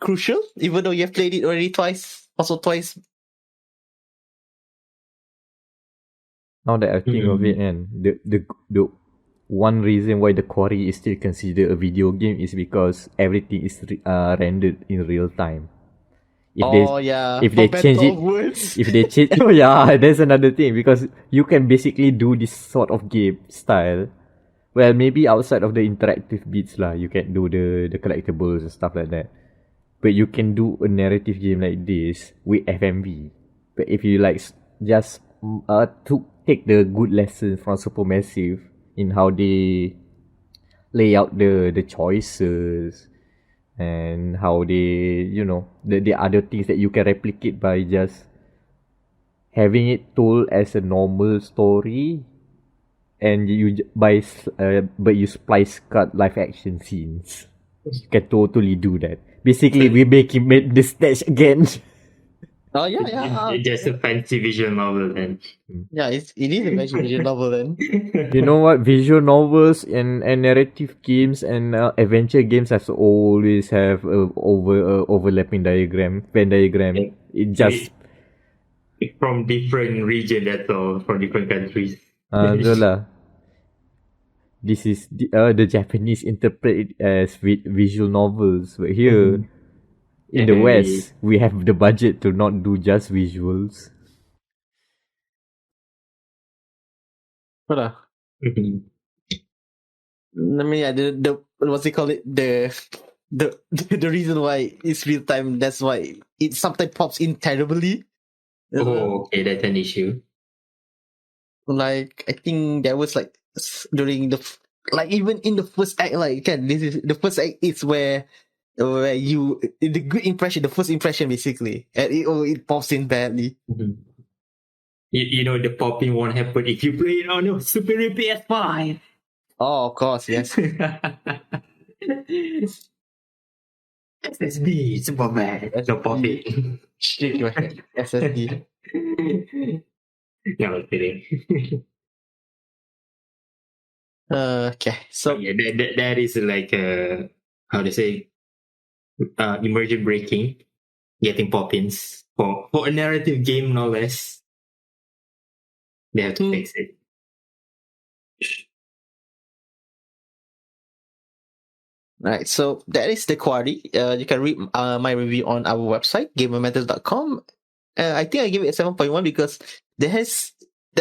crucial, even though you have played it already twice. Now that I think of it, and the one reason why the Quarry is still considered a video game is because everything is rendered in real time. If they change it, oh yeah, that's another thing, because you can basically do this sort of game style. Well, maybe outside of the interactive bits lah, you can do the collectibles and stuff like that. But you can do a narrative game like this with FMV. But if you like just to take the good lessons from Supermassive in how they lay out the choices and how they, the other things that you can replicate by just having it told as a normal story, and but you splice cut live action scenes. You can totally do that. Basically, we made the stage again. Oh yeah. It's just a fancy visual novel then. Yeah, it is a fancy visual novel then. You know what? Visual novels and narrative games and adventure games have to always have a overlapping Venn diagram. It just from different region, that's all, from different countries. so lah. This is the Japanese interpret it as visual novels, but here in the West we have the budget to not do just visuals. What I mean, yeah, the what's it called it, the reason why it's real time, that's why it sometimes pops in terribly. Oh, okay, that's an issue. Like I think that was like during even in the first act, like this is the first act is where you the good impression, the first impression basically, and it pops in badly. You know the popping won't happen if you play it on your superior PS5. Oh, of course, yes. SSD, super bad. No popping. Shit, your SSD. No, kidding. Okay, so yeah, that is like how to say, immersion breaking, getting pop-ins for a narrative game, no less. They have to fix it. Right, so that is the Quarry. You can read my review on our website, gamermatters.com. I think I give it a 7.1 because there's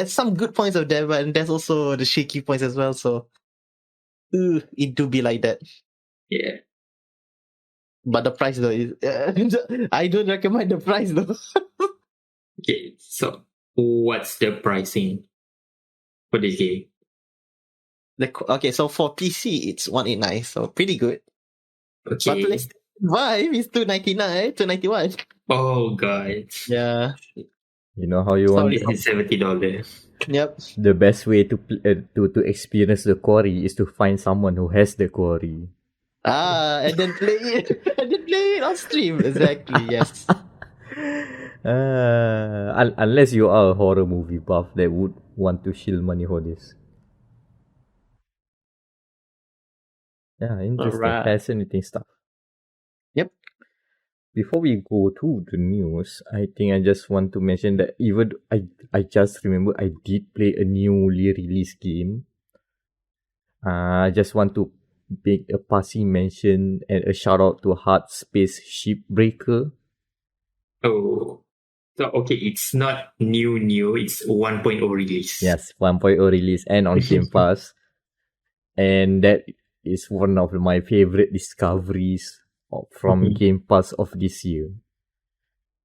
some good points of that, but there's also the shaky points as well. So it do be like that. Yeah. But the price though is I don't recommend the price though. Okay, so what's the pricing for this game? Okay, so for PC it's 189, so pretty good. But Okay. PlayStation 5 is 299, 291. Oh god. Yeah. You know how you want Sorry. This is $70. Yep. the best way to experience the Quarry is to find someone who has the Quarry. And then play it. And then play it on stream. Exactly, yes. Unless you are a horror movie buff that would want to shield money for this. Yeah, interesting, Alright. fascinating stuff. Yep. Before we go to the news, I think I just want to mention that even I just remember I did play a newly released game. I just want to make a passing mention and a shout out to Hardspace Shipbreaker. Oh. So okay, it's not new, it's 1.0 release. Yes, 1.0 release and on Game Pass. And that is one of my favorite discoveries from Game Pass of this year.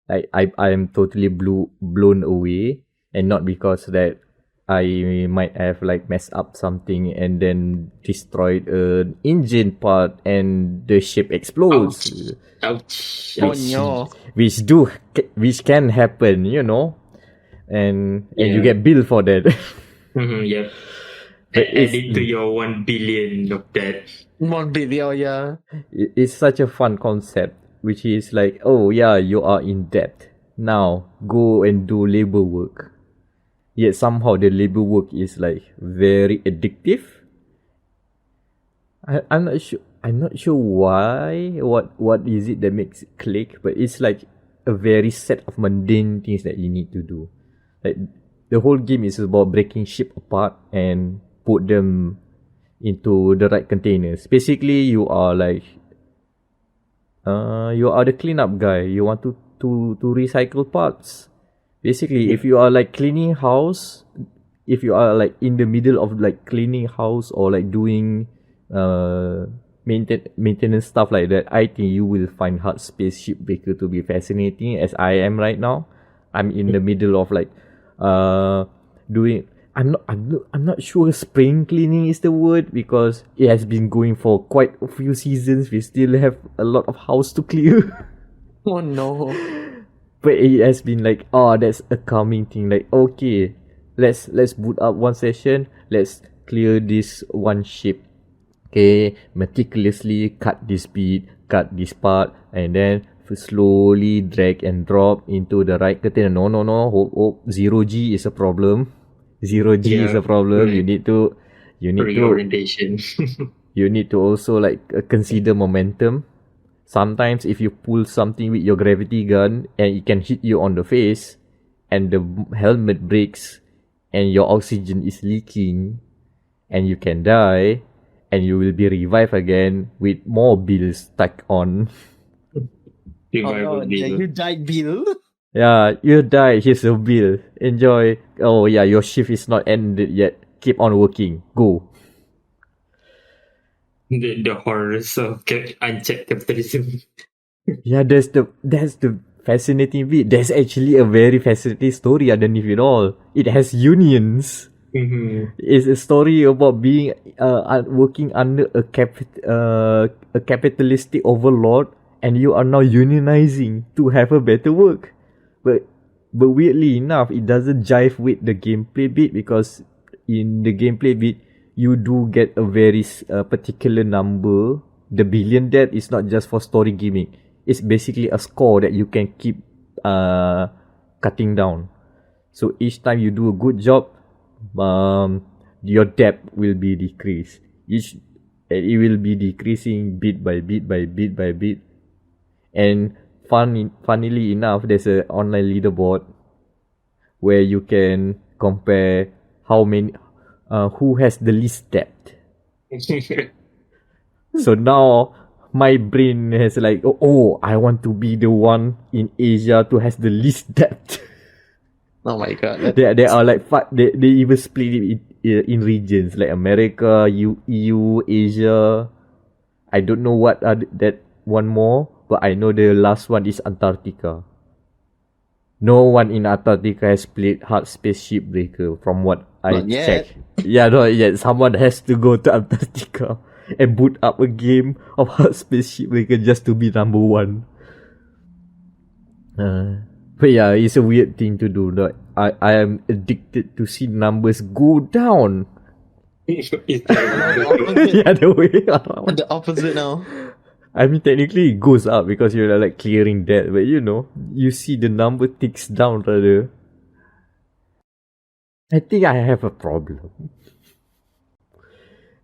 I am totally blown away, and not because that I might have like messed up something and then destroyed an engine part and the ship explodes. Ouch. Oh no. Which can happen, you know, and you get billed for that. Yeah. But Add it to your 1 billion of that. 1 billion, yeah. It's such a fun concept, which is like, oh yeah, you are in debt. Now go and do labor work. Yet somehow the labor work is like very addictive. I'm not sure. I'm not sure why. What is it that makes it click? But it's like a very set of mundane things that you need to do. Like the whole game is about breaking ship apart and put them into the right containers. Basically, you are like you are the cleanup guy. You want to recycle parts. Basically, if you are like cleaning house, if you are like in the middle of like cleaning house or like doing maintenance stuff like that, I think you will find Hardspace Shipbreaker to be fascinating as I am right now. I'm in the middle of like doing I'm not sure spring cleaning is the word because it has been going for quite a few seasons. We still have a lot of house to clear. Oh no. But it has been like, oh, that's a calming thing. Like, okay, let's boot up one session. Let's clear this one ship. Okay, meticulously cut this bit, cut this part, and then slowly drag and drop into the right container. No. Oh, 0G is a problem. 0G is a problem. Right. You need to Reorientation. you need to also like consider momentum. Sometimes if you pull something with your gravity gun and it can hit you on the face and the helmet breaks and your oxygen is leaking and you can die and you will be revived again with more bills stuck on. Oh no, you died, Bill. Yeah, you die. Here's a bill. Enjoy. Oh yeah, your shift is not ended yet. Keep on working. Go. The horrors of unchecked capitalism. Yeah, that's the fascinating bit. There's actually a very fascinating story underneath it all. It has unions. It's a story about being working under a capitalistic overlord, and you are now unionizing to have a better work. But weirdly enough, it doesn't jive with the gameplay bit because in the gameplay bit, you do get a very particular number. The billion debt is not just for story gimmick. It's basically a score that you can keep cutting down. So each time you do a good job, your debt will be decreased. It will be decreasing bit by bit by bit by bit. And funnily enough, there's an online leaderboard where you can compare how many who has the least debt. So now my brain has like, oh, I want to be the one in Asia to has the least debt. Oh my god. They are like they even split it in regions like America, EU, Asia. I don't know what are that one more, but I know the last one is Antarctica. No one in Antarctica has played Hardspace Shipbreaker from what I Not yet. checked. Yeah, not yet. Someone has to go to Antarctica and boot up a game of Hardspace Shipbreaker just to be number one. But yeah, it's a weird thing to do. Like, I am addicted to see numbers go down. It's The Yeah, the way around. the opposite now. I mean, technically it goes up because you're like clearing debt, but you know, you see the number ticks down rather. I think I have a problem.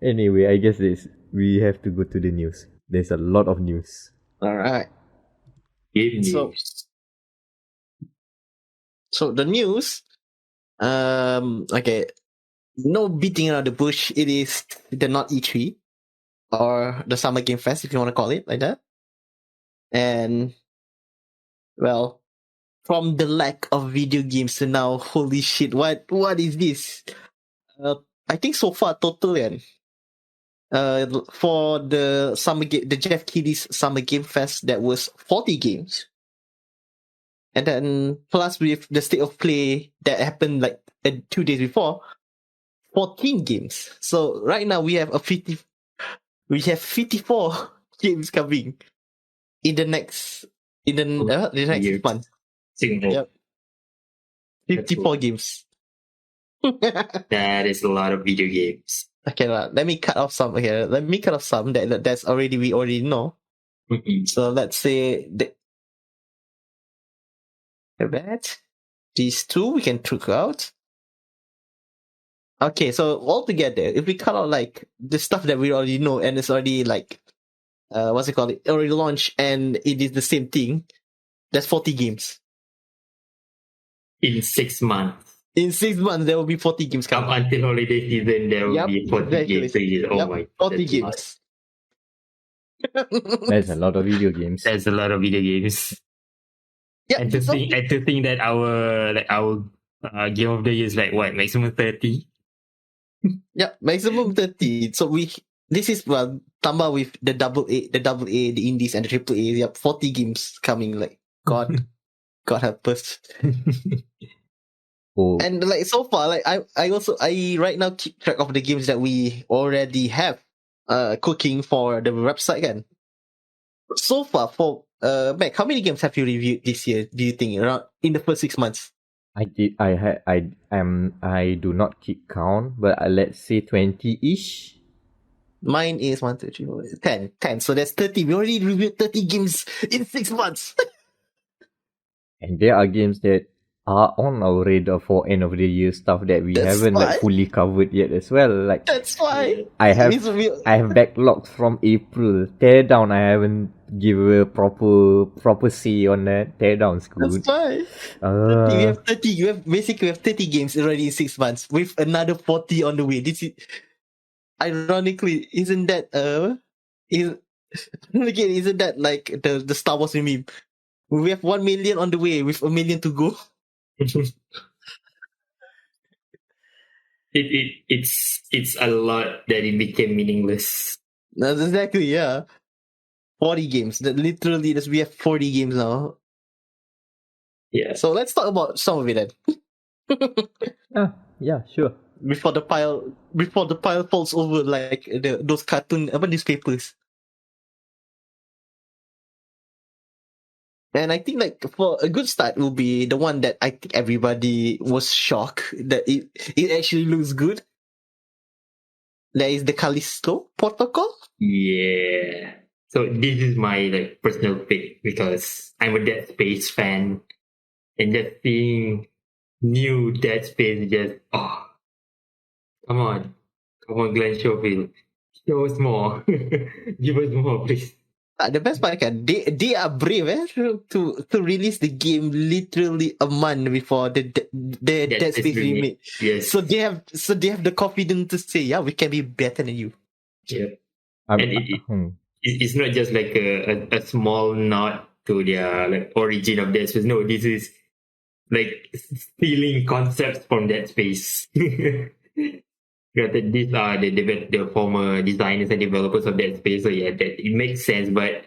Anyway, I guess we have to go to the news. There's a lot of news. Alright. game So- news. So the news, okay, no beating around the bush. It is the Not E3 or the Summer Game Fest, if you want to call it like that. And well, from the lack of video games to now, holy shit, what is this? I think so far total yan. For the the Jeff Keighley's Summer Game Fest, that was 40 games. And then plus with the state of play that happened like 2 days before, 14 games. So right now we have 54 games coming in the next Years. month. Single. Yep. 54 games. That is a lot of video games. Okay, let me cut off some. Okay, let me cut off some that's we already know. So let's say that these two we can took out. Okay, so altogether, if we cut out like the stuff that we already know and it's already like what's it called? It already launched and it is the same thing. That's 40 games. In 6 months. In 6 months, there will be 40 games Come coming. until holiday season, there will Yep, be 40 exactly. games. So oh Yep, my god. 40 that's a lot. games. There's a lot of video games. That's a lot of video games. Yeah, And to so- think that our game of the year is like what, maximum 30? Yeah, maximum 30. So this is tambah with the double A, the indies and the triple A. Yep, 40 games coming. Like God help us. Oh, And like so far, like I right now keep track of the games that we already have cooking for the website again. So far for Meck, how many games have you reviewed this year, do you think, around in the first 6 months? I do not keep count, but let's say 20-ish. Mine is 1, 2, 3, 4, 10. So that's 30. We already reviewed 30 games in 6 months. And there are games that are on our radar for end of the year stuff that we That's haven't why. like fully covered yet as well. Like That's why. I have We- I have backlogs from April. Teardown, I haven't give a proper say on that. Teardown's That's good. why. We have 30. You have 30 games already in 6 months with another 40 on the way. This is ironically, isn't that isn't that like the Star Wars meme? We have 1 million on the way with 1 million to go. It's a lot that it became meaningless. That's exactly, yeah. 40 games. Literally, we have 40 games now. Yeah. So let's talk about some of it then. Yeah, sure. Before the pile falls over like those cartoon newspapers. And I think like for a good start will be the one that I think everybody was shocked that it actually looks good. There is the Callisto protocol. Yeah. So this is my like personal pick because I'm a Dead Space fan, and just seeing new Dead Space just come on, Glenn Schofield, show us more, give us more, please. The best part they are brave to release the game literally a month before the Dead Space remake. Yes. So they have the confidence to say, yeah, we can be better than you. Yeah. I'm, And it's not just like a small nod to their like origin of Dead Space. No, this is like stealing concepts from Dead Space. Granted, these are the former designers and developers of Dead Space, so yeah, that it makes sense. But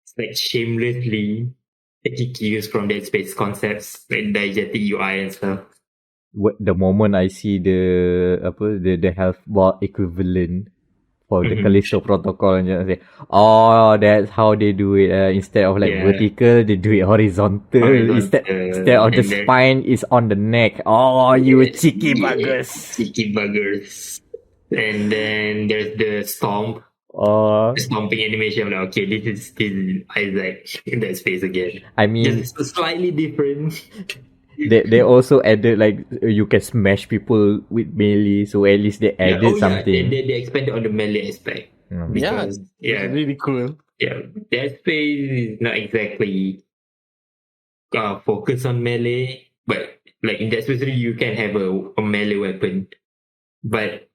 it's like shamelessly taking cues from Dead Space concepts, like diegetic UI and stuff. the moment I see the health bar equivalent for the Callisto protocol, and just say, oh, that's how they do it. Instead of like Yeah. vertical, they do it horizontal. Instead of the and then- spine is on the neck. Oh, you cheeky Yeah, buggers. cheeky buggers. And then there's the stomp. Oh, Stomping animation. I'm like, okay, this is Isaac in that space again. I mean, Just slightly different. they also added like you can smash people with melee, so at least they added something. They expanded on the melee aspect. Because, It's really cool. yeah, that space is not exactly focused on melee, but like in that space you can have a melee weapon, but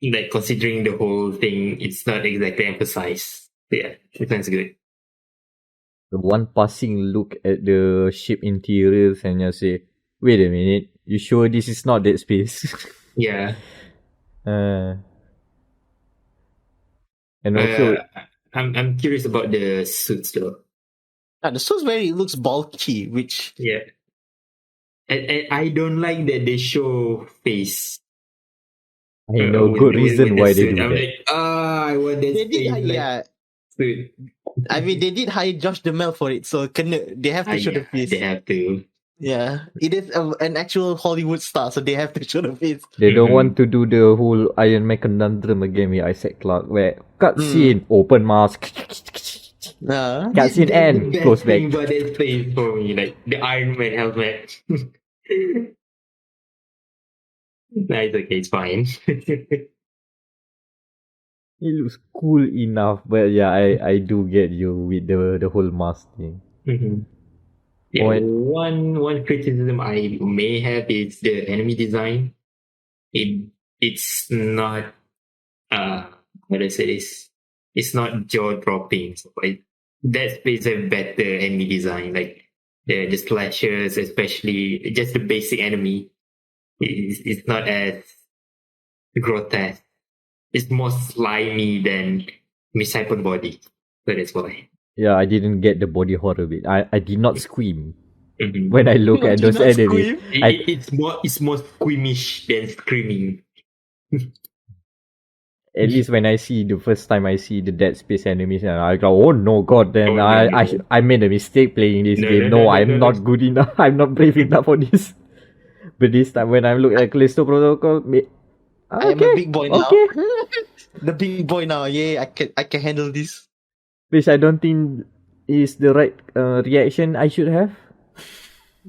like considering the whole thing, it's not exactly emphasized. Yeah, it sounds good. One passing look at the ship interiors and you say, wait a minute, you sure this is not Dead Space? Yeah. And also, I'm curious about the suits though. The suit's looks bulky, which Yeah. And I don't like that they show face. I know good reason why they do I'm that. like, I want that they did. face. Suit. I mean, they did hire Josh Duhamel for it, so they have to show the face. They have to. Yeah, it is an actual Hollywood star, so they have to show the face. They don't want to do the whole Iron Man conundrum again with Isaac Clarke, where cutscene, open mask, cutscene end, close back. The best thing about that face for me, like the Iron Man helmet. Nah, it's okay, it's fine. It looks cool enough, but yeah, I do get you with the whole mask thing. Yeah, one criticism I may have is the enemy design. It's not how do I say this? It's not jaw dropping. So that space a better enemy design. Like the slashers, especially just the basic enemy, it's not as grotesque. It's more slimy than Miss Hyper Body. So that's why. Yeah, I didn't get the body horror bit. I did not scream when I look at those enemies. It's more squeamish than screaming. At least when I see the first time I see the Dead Space enemies, and I go, oh no, god damn! I made a mistake playing this game. I'm not good enough. I'm not brave enough for this. But this time when I look at Callisto Protocol, I am a big boy now. Okay. The big boy now. Yeah, I can handle this. Which I don't think is the right reaction I should have.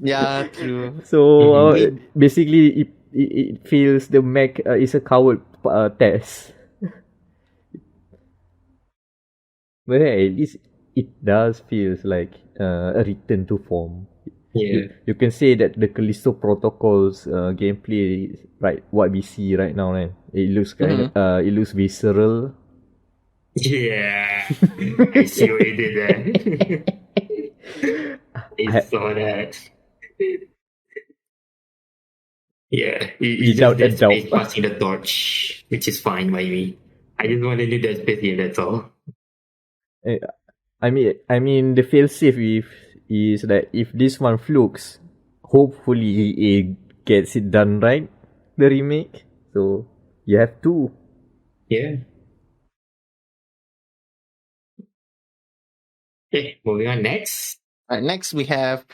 Yeah, true. So basically, it feels the Meck is a coward test. But hey, at least it does feels like a return to form. Yeah. You can say that the Callisto Protocol's gameplay is right what we see right now, right? It looks it looks visceral. Yeah. I see what you did there. I saw that. Yeah. It's just that space passing the torch, which is fine by me. I just want to do that space here, that's all. I mean the failsafe is that if this one flukes, hopefully it gets it done right, the remake. So you have two. Yeah. Okay, moving on next. Next we have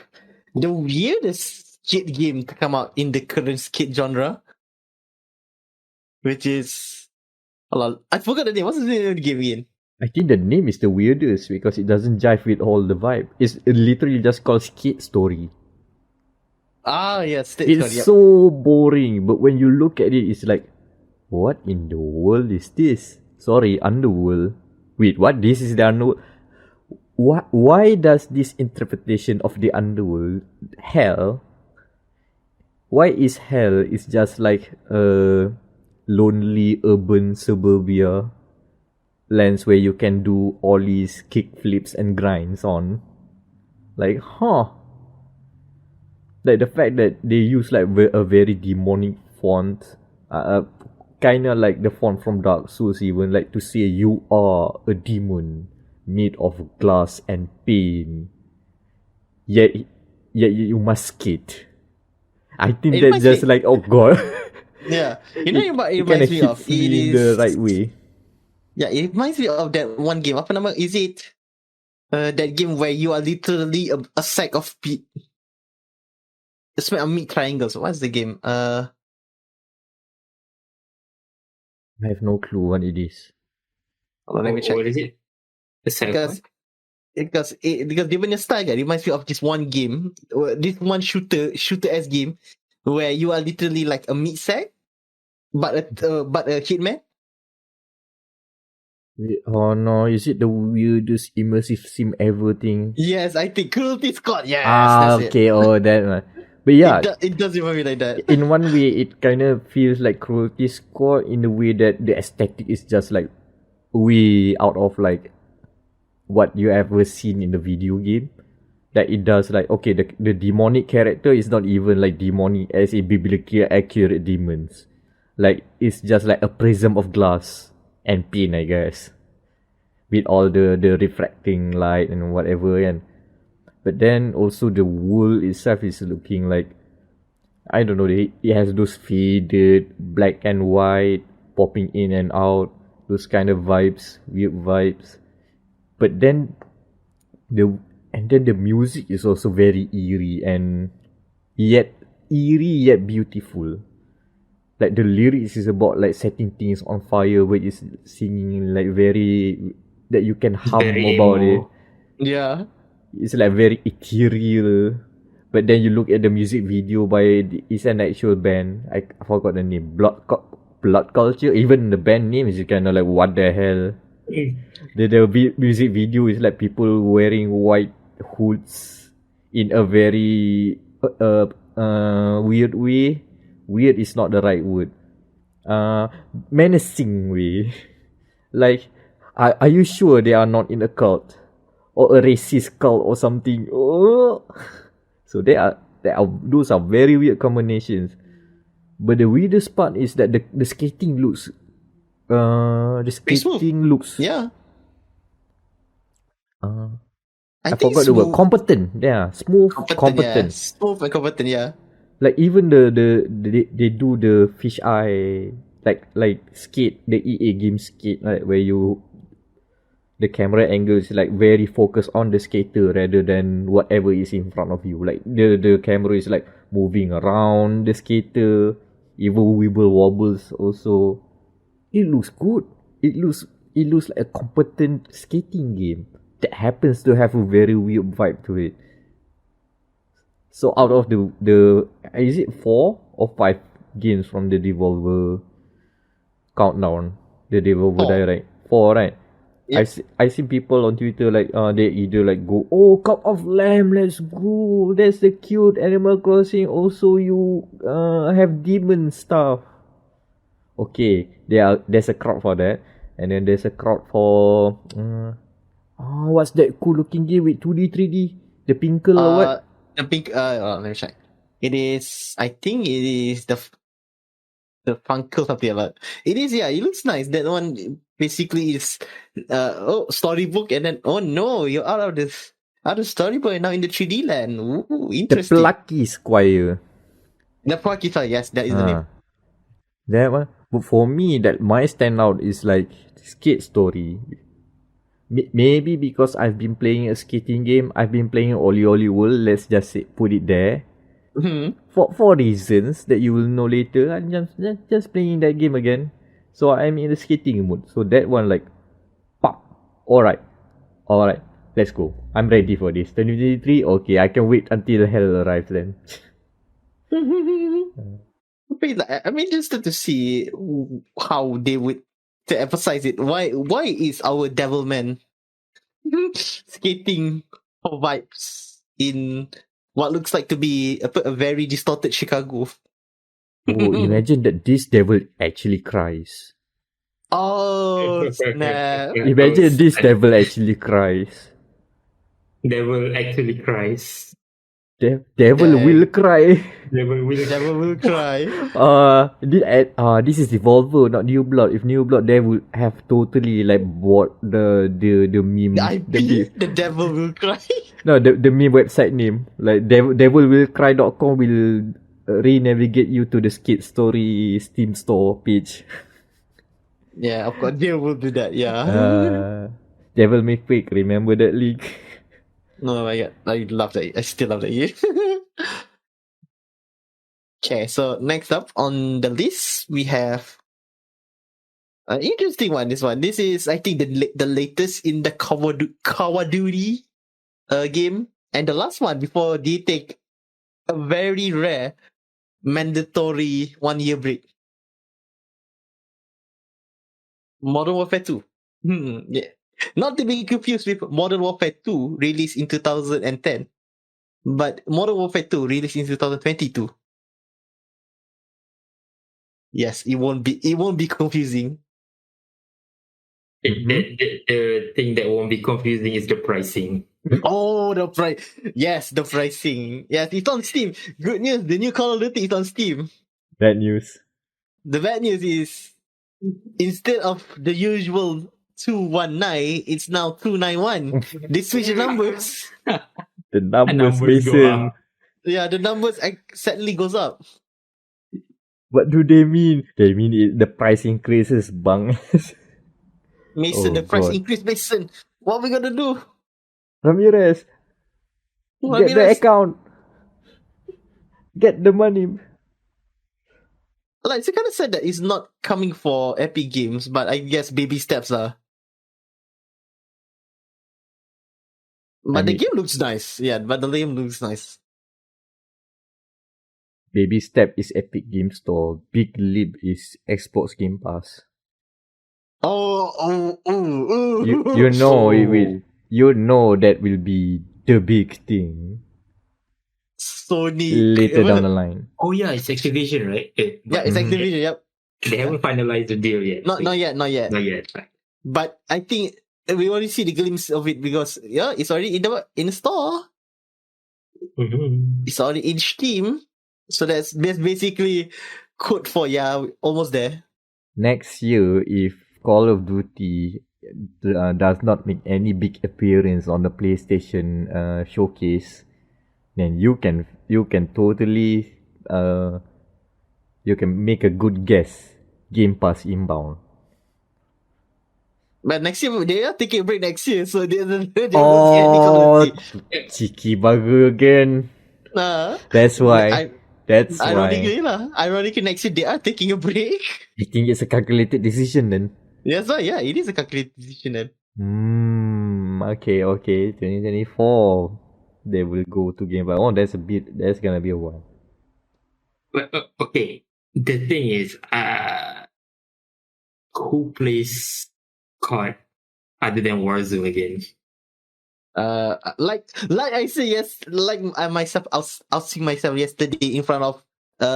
the weirdest skate game to come out in the current skate genre, which is I forgot the name. What's the name of the game again? I think the name is the weirdest because it doesn't jive with all the vibe. It's literally just called Skate Story. Yes. It's so boring, but when you look at it, it's like, what in the world is this? Sorry, Underworld. Wait, what? This is the Underworld? Why does this interpretation of the Underworld, hell, why is hell is just like a lonely urban suburbia lands where you can do ollies, kick flips, and grinds on. Like, like the fact that they use like a very demonic font, kind of like the font from Dark Souls, even like to say you are a demon made of glass and pain. Yet you must skate. I think It that's reminds just me- like, oh god. Yeah, you know what it It kind reminds of me of. hits me in the right way. Yeah, it reminds me of that one game. Apa nama? Is it that game where you are literally a sack of meat? It's made of meat triangles. What's the game? I have no clue what it is. Hold on, let me check. What is it? The second Because given your style, it reminds me of this one game, this one shooter s game, where you are literally like a meat sack, but a hitman. Oh no, is it the weirdest immersive sim ever thing? Yes, I think Cruelty Squad. Yes, Ah, that's okay, oh that one. But yeah, it does remind me like that. in one way, it kind of feels like Cruelty Squad in the way that the aesthetic is just like way out of like what you ever seen in the video game. That it does like, okay, the demonic character is not even like demonic as a biblically accurate demons. Like it's just like a prism of glass and pain, I guess, with all the refracting light and whatever. And but then also the wool itself is looking like, I don't know, it has those faded black and white popping in and out, those kind of vibes, weird vibes. But then the music is also very eerie and yet beautiful. Like the lyrics is about like setting things on fire, but it's singing like very that you can hum very about emo. it. Yeah, It's like very ethereal. But then you look at the music video by it's an actual band. I forgot the name. Blood Culture. Even the band name is kind of like what the hell. The music video is like people wearing white hoods in a very weird way. Weird is not the right word. Menacing way. Like, are you sure they are not in a cult or a racist cult or something? Oh. So those are very weird combinations. But the weirdest part is that the skating looks Pretty smooth. looks Yeah. I forgot the word. Competent. Yeah, smooth, competent. Yeah. Smooth and competent. Yeah. Like even they do the fish eye like skate, the EA game skate, like where you the camera angle is like very focused on the skater rather than whatever is in front of you. Like the camera is like moving around the skater, even wibble wobbles also. It looks good. It looks like a competent skating game that happens to have a very weird vibe to it. So out of the is it 4 or 5 games from the Devolver countdown, the Devolver 4. Direct? 4, right? Yep. I see people on Twitter like they either like go, oh, Cup of Lamb, let's go, that's the cute Animal Crossing. Also you have demon stuff. Okay, there's a crowd for that, and then there's a crowd for what's that cool looking game with 2D 3D, the Pinkle or what? The pink. Let me check. It is. I think it is the Funkle something like that. It is. Yeah, it looks nice. That one basically is storybook, and then oh no, you're out of storybook and now in the 3D land. Ooh, The interesting. Plucky Squire. The Plucky Squire, yes, that is the name. That one. But for me, that my standout is like Skate Story. Maybe because I've been playing a skating game, I've been playing Oli Oli World. Let's just put it there. Mm-hmm. For reasons that you will know later, I'm just playing that game again. So I'm in the skating mood. So that one like, pop. Alright, let's go. I'm ready for this. 2023, okay, I can wait until hell arrives then. I'm interested to see how they would to emphasize it. Why is our Devilman skating for vibes in what looks like to be a very distorted Chicago? Oh, imagine that this devil actually cries. Oh snap! Imagine this devil actually cries. Devil actually cries. Devil Dang. will cry. Devil will. Devil will cry. This is Devolver, not New Blood. If New Blood, they would have totally like bought the meme. The IP, the devil will cry. No, the meme website name. Like devilwillcry.com will re-navigate you to the Skate Story Steam store page. Yeah, of course they will do that. Yeah. Devil May Quake, remember that league? Oh my god, I love that. I still love that year. Okay, so next up on the list we have an interesting one. This is I think the latest in the Kawaduri game, and the last one before they take a very rare mandatory 1 year break. Modern Warfare 2. Yeah. Not to be confused with Modern Warfare 2 released in 2010, but Modern Warfare 2 released in 2022. Yes, it won't be confusing. The thing that won't be confusing is the pricing. Oh, the price. Yes, the pricing. Yes, it's on Steam. Good news, the new Call of Duty is on Steam. Bad news. The bad news is instead of the usual 219, it's now 291. They switch the numbers. The numbers, Numbers go Mason. up. Yeah, the numbers sadly goes up. What do they mean? They mean the price increases, bang. Mason, Oh, the price God. increase, Mason. What are we gonna do? Ramirez, get the account. Get the money. Like, it's kind of sad that it's not coming for Epic Games, but I guess baby steps are. But the game looks nice. Yeah, but the game looks nice. Baby step is Epic Game Store. Big leap is Xbox Game Pass. You know it will. You know that will be the big thing Sony later down the line. Oh yeah, it's Activision, right? Yeah, it's Activision. Yep. They haven't finalized the deal yet. Not yet. Not yet. Right. But I think we only see the glimpse of it because it's already in the store. Mm-hmm. It's already in Steam. So that's basically code for almost there. Next year, if Call of Duty does not make any big appearance on the PlayStation showcase, then you can totally you can make a good guess. Game Pass inbound. But next year they are taking a break next year, so they won't see any Call of Duty. Cheeky bugger again. That's why. That's ironically why. Ironically, next year they are taking a break. I think it's a calculated decision then. That's why, yeah, it is a calculated decision then. Okay. 2024. They will go to Game Pass. Oh, that's gonna be a while. But okay, the thing is, who plays COD other than Warzone again? Like I said, yes, like I myself, I'll see myself yesterday in front of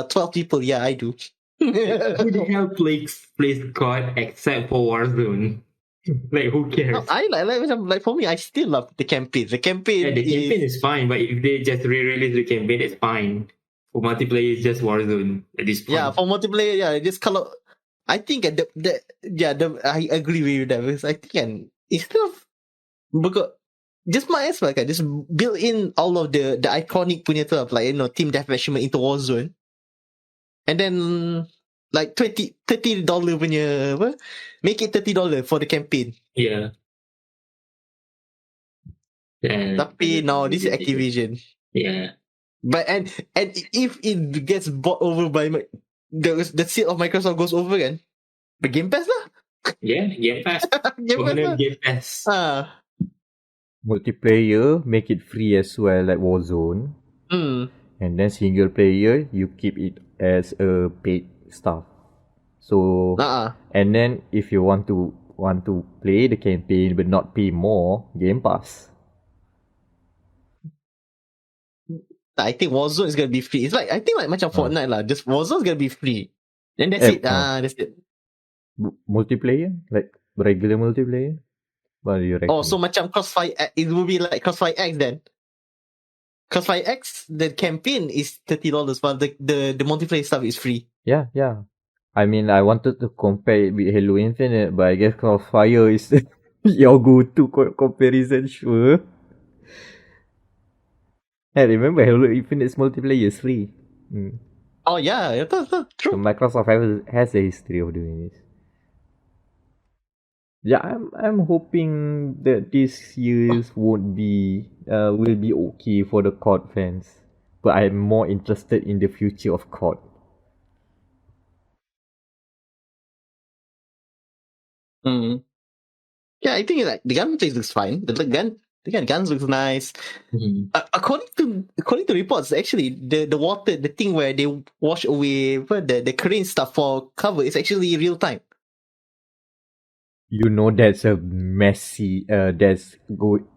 12 people. Yeah, I do. Who the hell plays COD except for Warzone? Like, who cares? No, I like for me, I still love the campaign. The campaign, The campaign is fine, but if they just re-release the campaign, it's fine. For multiplayer, it's just Warzone at this point. Yeah, for multiplayer, just color. I think I agree with you that because I think instead of because just might as well just build in all of the iconic punya stuff like team deathmatch into Warzone, and then like $30 punya apa? Make it $30 for the campaign. Yeah. Tapi no, this is Activision. Yeah. But and if it gets bought over by the seal of Microsoft goes over again, the Game Pass lah. Yeah, Game Pass. Game Pass. Multiplayer, make it free as well, like Warzone. And then single player, you keep it as a paid stuff. So and then if you want to play the campaign but not pay more, Game Pass. I think Warzone is gonna be free. It's like I think like macam Fortnite lah. Just Warzone is gonna be free. Then that's it. That's it. Multiplayer? Like regular multiplayer? What do you reckon? Oh, so macam Crossfire, it will be like Crossfire X then. Crossfire X, the campaign is $30, but the multiplayer stuff is free. Yeah. I mean, I wanted to compare it with Halo Infinite, but I guess Crossfire is your go-to comparison, sure. Hey, remember Halo Infinite's multiplayer is free. Oh yeah, that's So true. Microsoft has a history of doing this. Yeah, I'm hoping that this year's won't be will be okay for the COD fans. But I'm more interested in the future of COD. Yeah, I think like the gunplay looks fine. The guns looks nice. According to reports, actually the water, the thing where they wash away the crane stuff for cover is actually real time. You know that's a messy that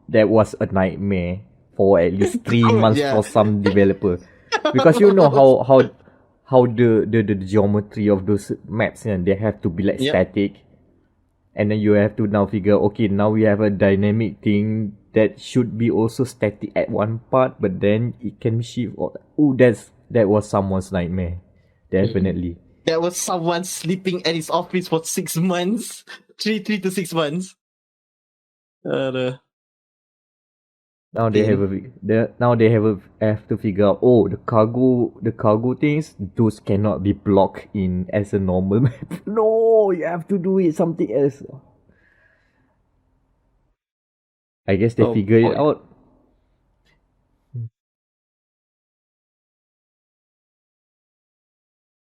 was a nightmare for at least 3 months Yeah. for some developer. Because you know how the geometry of those maps, and they have to be like Yep. static. And then you have to now figure, okay, now we have a dynamic thing that should be also static at one part, but then it can shift. That was someone's nightmare. Definitely. There was someone sleeping at his office for 6 months. 3 to 6 months. Now they have to figure out, the cargo things, those cannot be blocked in as a normal map. No, you have to do it something else. I guess they figure it out.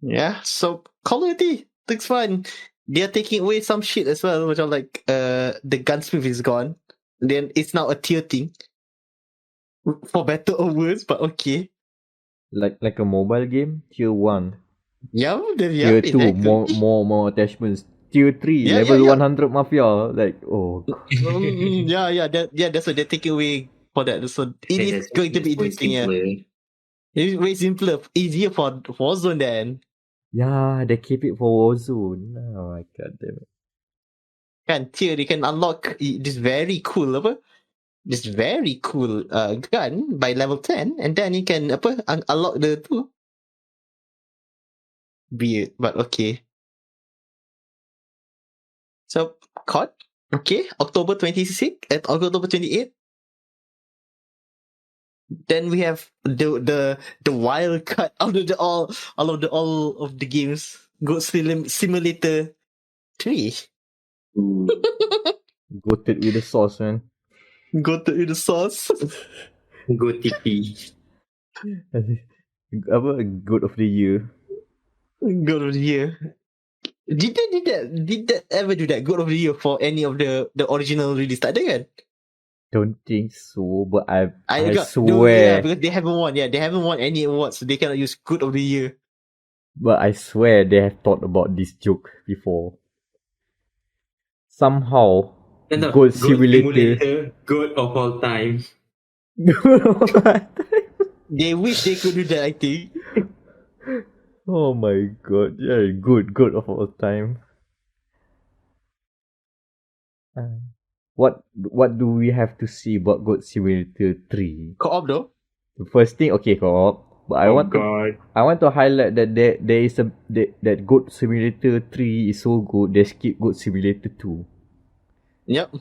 Yeah, so Call of Duty looks fun. They're taking away some shit as well, which are like the gunsmith is gone. Then it's now a tier thing. For better or worse, but okay. Like a mobile game, tier 1. Yeah, Tier 2, exactly. more attachments. Tier 3, Yeah, level yeah. 100 Mafia. Like, oh. That's what they're taking away for that. So it is going to be interesting, yeah. It's way simpler, easier for Warzone then. Yeah, they keep it for Warzone. Oh my god damn it. Kan, tier, they can unlock this very cool gun by level 10, and then you can unlock the two. Weird, but okay. So COD, okay, October 26th and October 28th. Then we have the wild card out of all of the games. Goat Simulator 3. Goated with the sauce, man. Goated with the sauce. Go TP. Apa? Goat of the year. God of the year. Did that ever do that? God of the year for any of the original release? Tak ada kan? Don't think so, but I Yeah, swear. because they haven't won. Yeah, they haven't won any awards, so they cannot use God of the year. But I swear they have thought about this joke before. Somehow, Goat Simulator. Goat of all time. They wish they could do that, I think. Oh my god, yeah, good of all time. What do we have to see about Goat Simulator 3? Co-op though. The first thing, okay, co-op. But I want to highlight that there is that Goat Simulator 3 is so good, they skip Goat Simulator 2. Yep.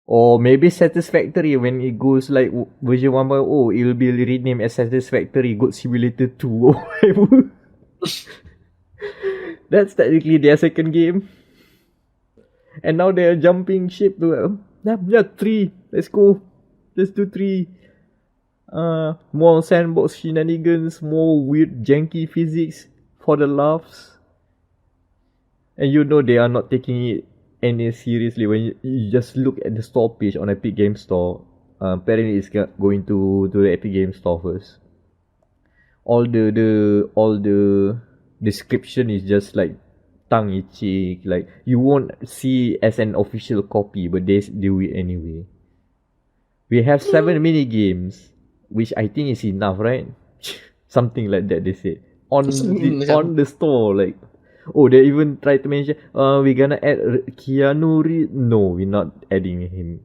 Or maybe Satisfactory when it goes like version 1.0, it will be renamed as Satisfactory Goat Simulator 2 or whatever. That's technically their second game. And now they are jumping ship to 3. Let's go. Let's do 3. More sandbox shenanigans, more weird janky physics for the laughs. And you know they are not taking it any seriously when you just look at the store page on Epic Game Store. Apparently it's going to the Epic Game Store first. All the description is just like tongue in cheek, like you won't see as an official copy, but they do it anyway. We have 7 mini games, which I think is enough, right? Something like that they said on the store. Like, Oh, they even tried to mention, we're gonna add Keanu Reeves. No, we're not adding him.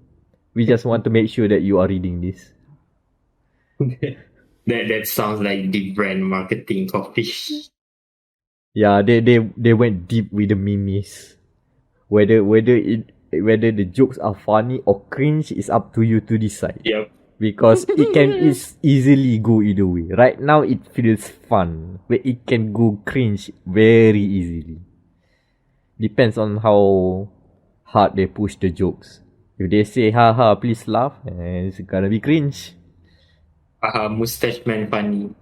We just want to make sure that you are reading this. That sounds like the brand marketing copy. Yeah, they went deep with the memes. Whether the jokes are funny or cringe is up to you to decide. Yep. Because it can easily go either way. Right now it feels fun, but it can go cringe very easily. Depends on how hard they push the jokes. If they say haha please laugh, it's gonna be cringe. Mustache man funny.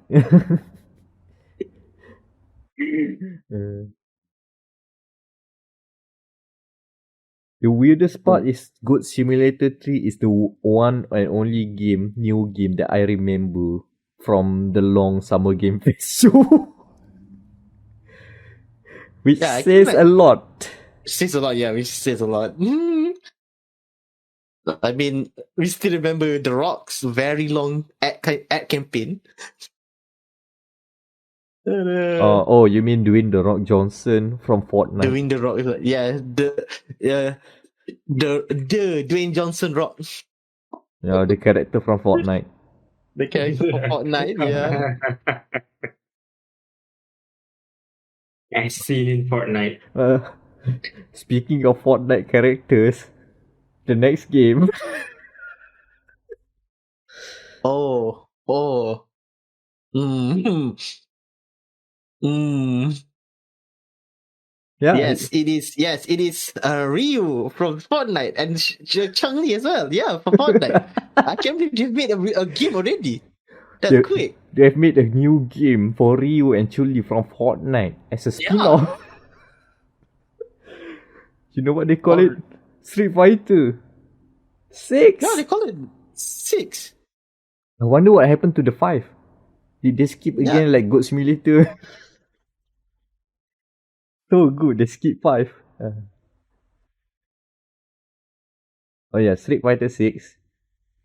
The weirdest part is Goat Simulator 3 is the one and only new game that I remember from the long summer game festival. Which says a lot. Says a lot, yeah, which says a lot. I mean, we still remember The Rock's very long ad campaign. Oh, you mean Dwayne The Rock Johnson from Fortnite? Dwayne The Rock, yeah, the Dwayne Johnson Rock. Yeah, the character from Fortnite. The character from Fortnite, yeah. As seen in Fortnite. Speaking of Fortnite characters, the next game. Oh. Yeah, Yes, it is Ryu from Fortnite and Chun-Li as well. Yeah, for Fortnite. I can't believe they've made a game already. That's quick. They've made a new game for Ryu and Chun-Li from Fortnite as a spin-off. You know what they call it? Street Fighter 6. No, they call it 6. I wonder what happened to the 5. Did they skip again like Goat Simulator? So good, they skip 5. Oh yeah, Street Fighter 6.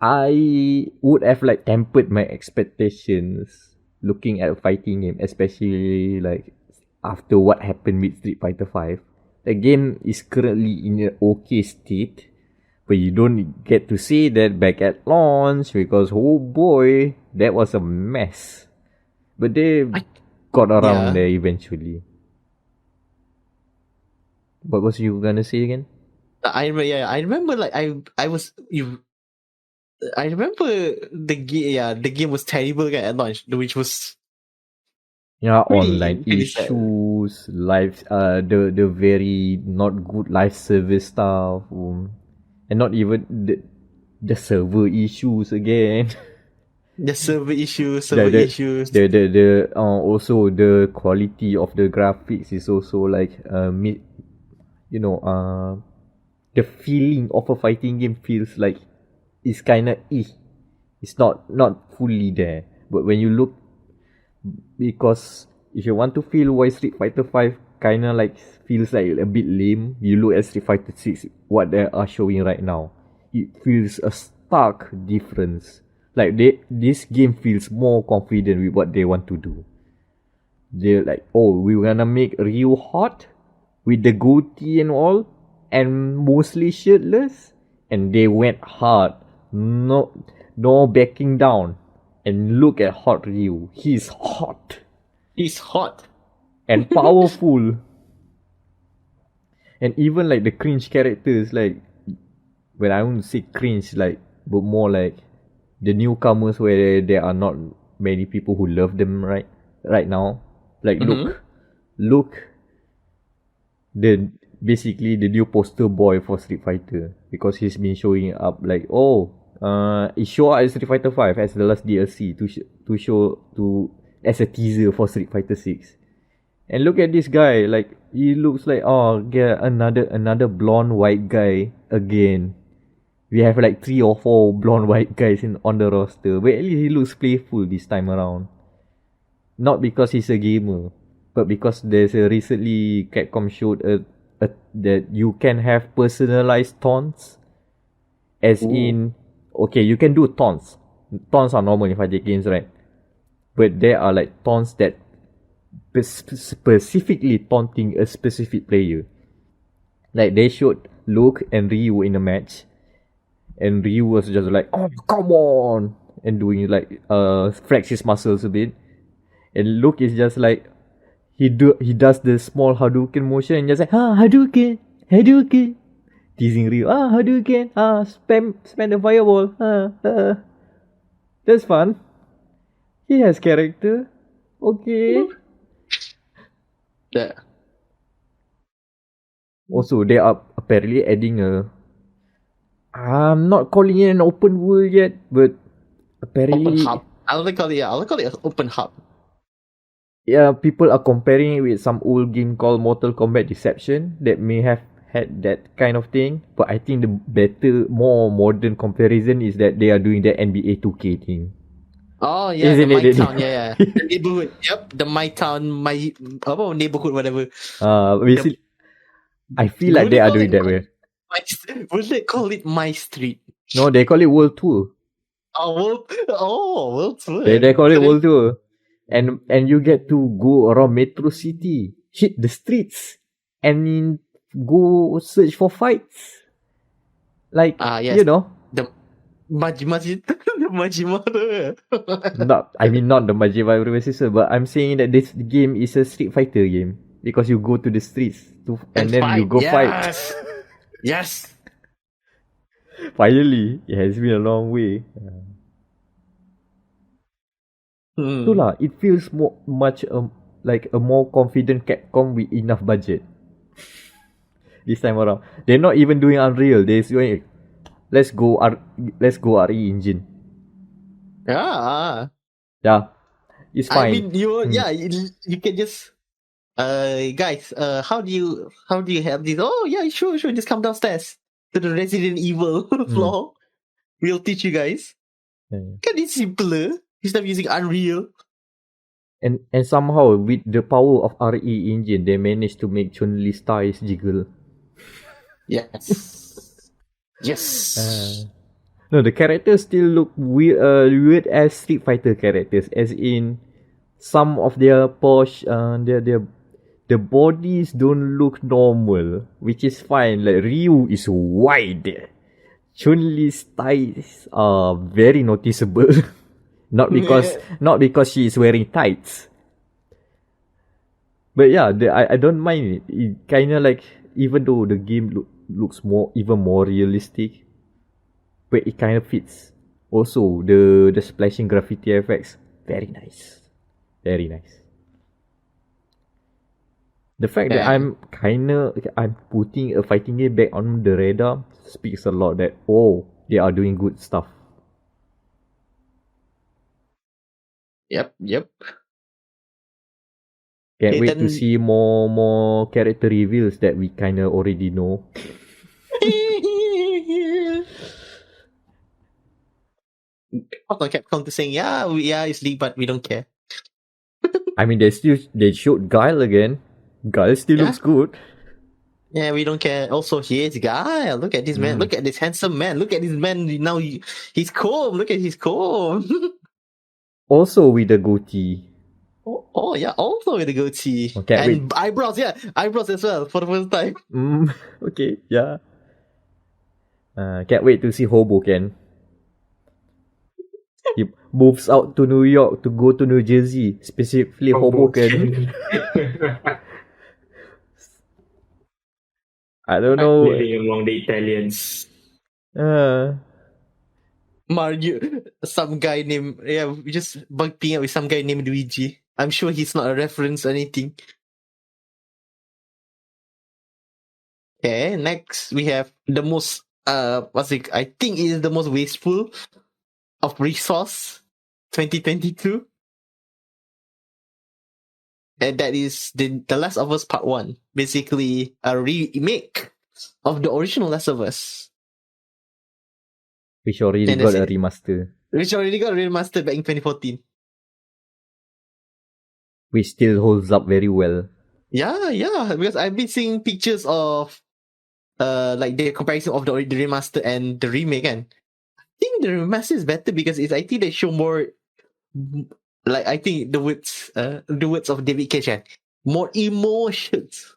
I would have like tempered my expectations looking at a fighting game, especially like after what happened with Street Fighter 5. The game is currently in an okay state, but you don't get to see that back at launch because oh boy, that was a mess. But they got around there eventually. What was you gonna say again? I remember like I remember the game was terrible at launch, which was online issues, the very not good live service stuff, and not even the server issues again. The server issues, also the quality of the graphics is also like the feeling of a fighting game feels like it's kinda it's not fully there. But when you look, because if you want to feel why Street Fighter 5 kinda like feels like a bit lame, you look at Street Fighter 6, what they are showing right now. It feels a stark difference. Like this game feels more confident with what they want to do. They're like, oh, we're gonna make Ryu hot with the goatee and all, and mostly shirtless, and they went hard. No backing down. And look at Hot Ryu. He's hot. He's hot. And powerful. And even like the cringe characters, like, when I won't say cringe, like, but more like the newcomers where there are not many people who love them right now. Like, look, basically the new poster boy for Street Fighter, because he's been showing up like, it showed up as Street Fighter 5 as the last DLC to show as a teaser for Street Fighter 6. And look at this guy, like he looks like another blonde white guy again. We have like 3 or 4 blonde white guys on the roster, but at least he looks playful this time around. Not because he's a gamer, but because there's a recently Capcom showed that you can have personalized taunts. As in, okay, you can do taunts. Taunts are normal in fighting games, right? But there are like taunts that specifically taunting a specific player. Like they showed Luke and Ryu in a match, and Ryu was just like, "Oh, come on," and doing like flex his muscles a bit, and Luke is just like he does the small Hadouken motion and just like Hadouken, Hadouken, teasing Ryu, Hadouken, spam the fireball, that's fun. He has character. Okay. Yeah. Also, they are apparently adding a. I'm not calling it an open world yet, but apparently. Open hub. I'll call it an open hub. Yeah, people are comparing it with some old game called Mortal Kombat Deception that may have had that kind of thing. But I think the better, more modern comparison is that they are doing the NBA 2K thing. Oh yeah, Isn't the it? My Town, yeah. The neighborhood. Yep, the My Town, neighborhood, whatever. Basically, I feel like they are doing that way. Would they call it My Street? No, they call it World Tour. World Tour. They call it World Tour. And you get to go around Metro City, hit the streets, and go search for fights. Like, yes. you know. The Majima. Not the Majima Processor, but I'm saying that this game is a Street Fighter game. Because you go to the streets and then fight. You go fight. Yes. Finally, it has been a long way. Itulah, it feels much like a more confident Capcom with enough budget. This time around, they're not even doing Unreal. They're doing, let's go RE engine. Yeah, it's fine. I mean, you can just, guys, how do you have this? Oh yeah, sure, just come downstairs to the Resident Evil floor. We'll teach you guys. Can it simpler instead of using Unreal? And somehow with the power of RE engine, they managed to make Chun-Li's thighs jiggle. Yes. Yes. No, the characters still look weird as Street Fighter characters, as in some of their their bodies don't look normal, which is fine. Like Ryu is wide. Chun-Li's thighs are very noticeable. not because she is wearing tights. But yeah, I don't mind it. It kinda like, even though the game looks even more realistic, but it kind of fits. Also, the splashing graffiti effects, very nice. Very nice. The fact that I'm putting a fighting game back on the radar speaks a lot that, they are doing good stuff. Yep. Can't wait to see more character reveals that we kind of already know. Capcom to saying, it's leaked, but we don't care. I mean, they showed Guile again. Guile still looks good. Yeah, we don't care. Also, here's Guile. Look at this man. Look at this handsome man. Look at this man. Now he's calm. Look at his calm. Also with the goatee. Oh yeah, also with the goatee. Okay, and eyebrows, eyebrows as well for the first time. Okay, yeah. Can't wait to see Hoboken. He moves out to New York to go to New Jersey, specifically Hoboken. I don't know. Living among the Italians. Mario, some guy named, we just bumping up with some guy named Luigi. I'm sure he's not a reference or anything. Okay, next we have the most, I think it is the most wasteful of resource 2022. And that is the Last of Us Part 1. Basically, a remake of the original Last of Us. Which already got a remaster. Back in 2014. Which still holds up very well. Yeah, because I've been seeing pictures of like the comparison of the remaster and the remake, and I think the remaster is better because I think they show more like I think the words of David Cage, more emotions.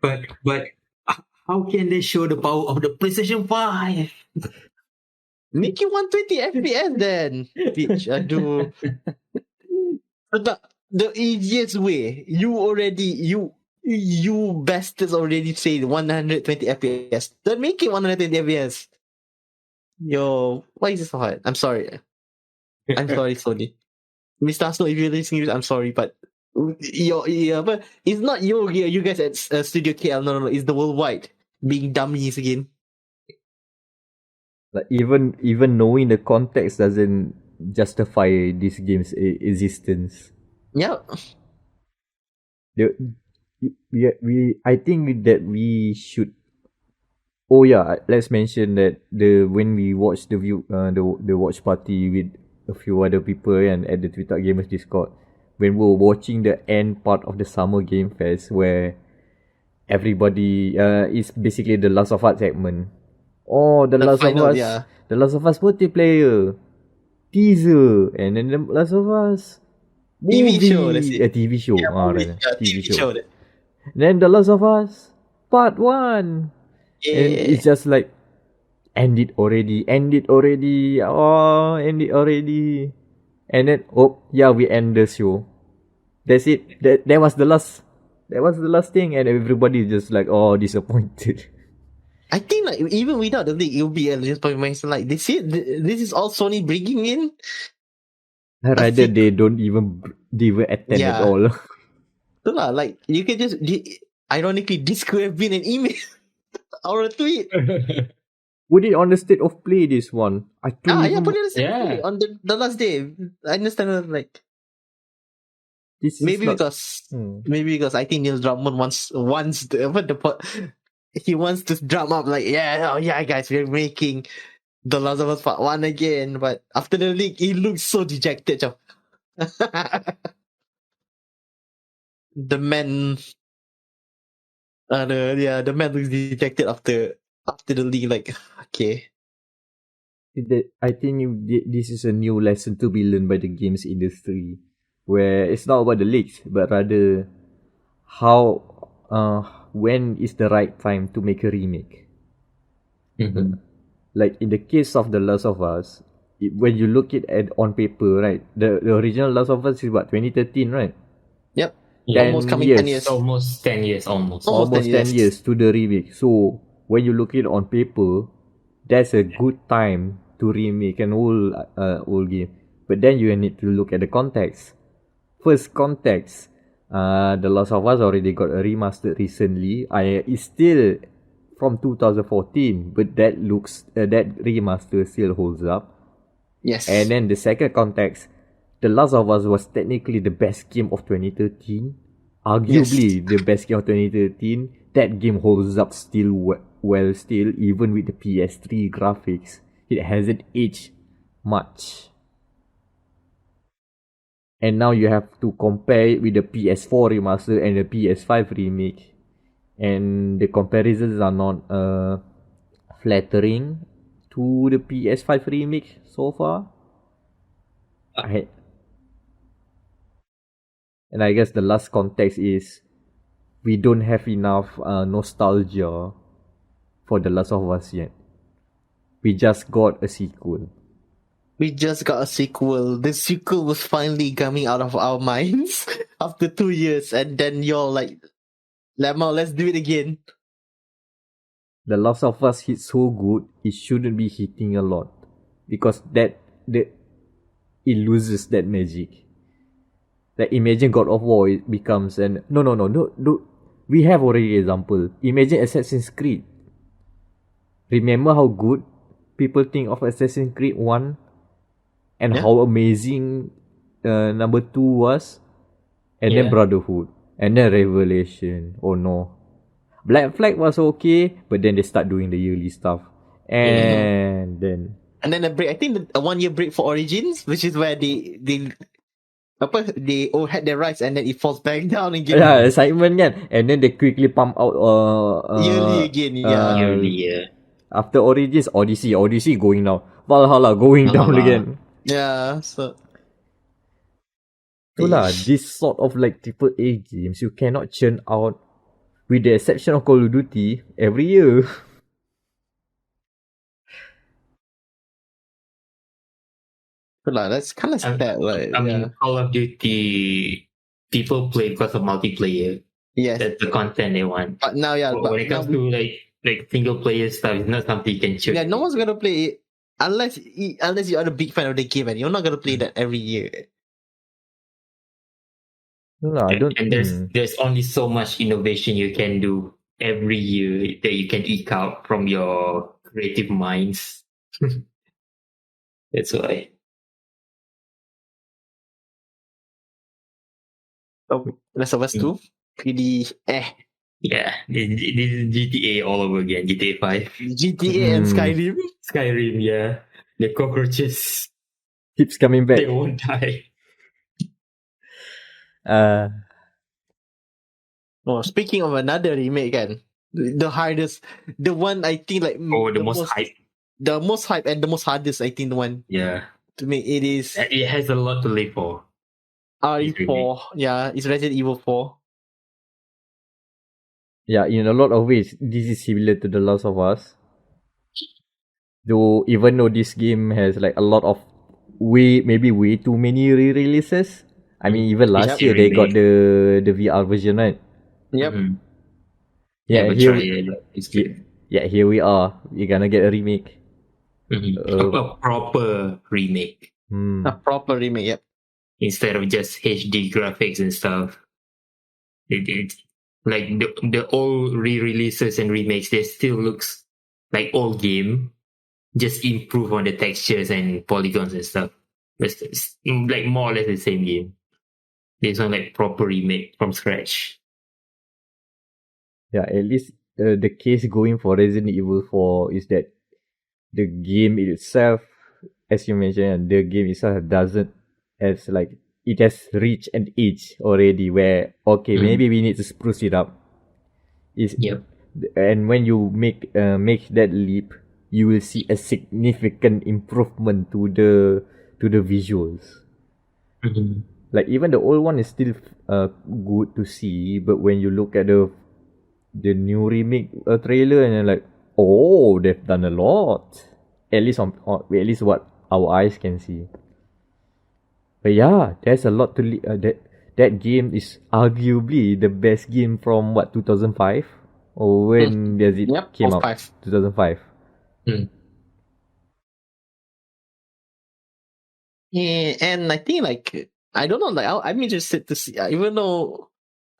But how can they show the power of the PlayStation 5? Make it 120 FPS then, bitch. Aduh. The easiest way. You bastards already say 120 FPS. Then make it 120 FPS. Yo, why is it so hard? I'm sorry. I'm sorry, Sony. Mr. Arsenal, if you're listening, I'm sorry, but but it's not you guys at Studio KL. No, it's the worldwide being dummies again. Like even knowing the context doesn't justify this game's existence. Yeah. I think that we should. Oh yeah, let's mention that when we watched the watch party with a few other people and at the Twitter Gamers Discord, when we were watching the end part of the Summer Game Fest where everybody is basically the Last of Us segment. Oh, the Last of Us, yeah. The Last of Us multiplayer teaser, and then the Last of Us movie, TV show. That's it. A TV show. Yeah, movie, TV show. show. Then the Last of Us Part 1. Yeah. And it's just like end it already. Oh, end it already. And then we end the show. That's it. That was the last. That was the last thing, and everybody just like disappointed. I think like even without the leak, it'll be a disappointment. Like this is all Sony bringing in. Rather they don't even attend at all. So like you can just ironically this could have been an email or a tweet. Put it on the state of play. This one, I don't even. Put it on the state of play on the last day. I understand like. Maybe because I think Neil Druckmann wants he wants to drum up like guys, we're making The Last of Us Part 1 again, but after the leak he looks so dejected. The man looks dejected after the leak, like okay. I think this is a new lesson to be learned by the games industry, where it's not about the leaks, but rather how when is the right time to make a remake. Mm-hmm. Like in the case of The Last of Us, when you look at it on paper, right, the original Last of Us is what, 2013, right? Yep. 10 almost coming years. 10 years. Almost 10 years. Almost 10 years to the remake. So when you look at it on paper, that's a good time to remake an old game. But then you need to look at the context. First context, The Last of Us already got a remaster recently. It's still from 2014, but that remaster still holds up. Yes. And then the second context, The Last of Us was technically the best game of 2013. Arguably the best game of 2013. That game holds up still well still, even with the PS3 graphics. It hasn't aged much. And now you have to compare it with the PS4 remaster and the PS5 remake. And the comparisons are not flattering to the PS5 remake so far. And I guess the last context is we don't have enough nostalgia for The Last of Us yet. We just got a sequel. The sequel was finally coming out of our minds after 2 years, and then you're like, Lemma, let's do it again. The Last of Us hit so good, it shouldn't be hitting a lot. Because it loses that magic. Like imagine God of War, it becomes an... No. We have already example. Imagine Assassin's Creed. Remember how good people think of Assassin's Creed 1? And how amazing number 2 was? And then Brotherhood. And then Revelation. Oh no. Black Flag was okay, but then they start doing the yearly stuff. And then a break. I think a 1 year break for Origins, which is where they all had their rights and then it falls back down again. Yeah, excitement kan. And then they quickly pump out yearly again. Yearly. After Origins, Odyssey going down. Valhalla going down again. Yeah, so Itulah, this sort of like AAA games you cannot churn out, with the exception of Call of Duty, every year. that's kind of sad. Like, I yeah, mean, Call of Duty, people play because of multiplayer. yes. That's the content they want. But now, yeah, But when but it now, comes to like single player stuff, it's not something you can choose. yeah, no one's gonna play it unless you are a big fan of the game, and you're not gonna play that every year. No, I don't. And there's only so much innovation you can do every year that you can eke out from your creative minds. That's why. Last of Us 2, pretty Yeah, this is GTA all over again. GTA 5. GTA and Skyrim. Skyrim, yeah. The cockroaches, Keeps coming back. they won't die. Oh, speaking of another remake, kan, the hardest, the one I think like Oh, the most hype. the most hype and the most hardest, I think the one Yeah. to make it is It has a lot to live for. RE4. Yeah, it's Resident Evil 4. Yeah, in a lot of ways, this is similar to The Last of Us. Though, even though this game has like a lot of maybe way too many re-releases. I mean, even last year they got the VR version, right? Yep. Mm-hmm. Yeah, but here, it's good. yeah, here we are. We're gonna get a remake. A proper remake. A proper remake, yep. Instead of just HD graphics and stuff. It like the old re-releases and remakes, they still looks like old game, just improve on the textures and polygons and stuff. It's like more or less the same game. This one like proper remake from scratch. Yeah, at least the case going for Resident Evil 4 is that the game itself, as you mentioned, the game itself doesn't has like it has reached an age already where maybe we need to spruce it up. And when you make that leap, you will see a significant improvement to the visuals. Like even the old one is still good to see, but when you look at the new remake trailer and you're like, oh, they've done a lot. At least at least what our eyes can see. But yeah, there's a lot to that game is arguably the best game from 2005 or when does it came out? 2005. Yeah, and I think like I don't know, like I'm interested to see, even though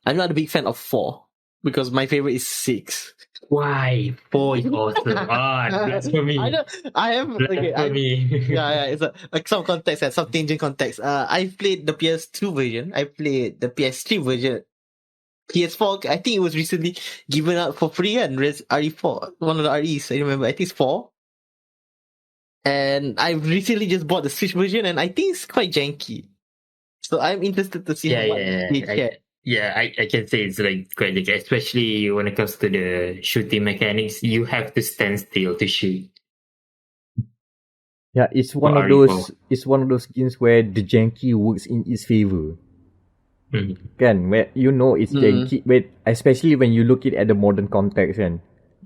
I'm not a big fan of 4 because my favorite is 6. Why? 4 is awesome. Blasphemy. I have yeah, it's like some context and some tangent context. I played the PS2 version. I played the PS3 version. PS4, I think it was recently given out for free and RE4, one of the REs. I remember. I think it's 4. And I recently just bought the Switch version, and I think it's quite janky. So I'm interested to see what they get. I can say it's like quite janky, especially when it comes to the shooting mechanics. You have to stand still to shoot. Yeah, it's one of those. It's one of those games where the janky works in its favor. Kan, where it's janky, but especially when you look it at the modern context, and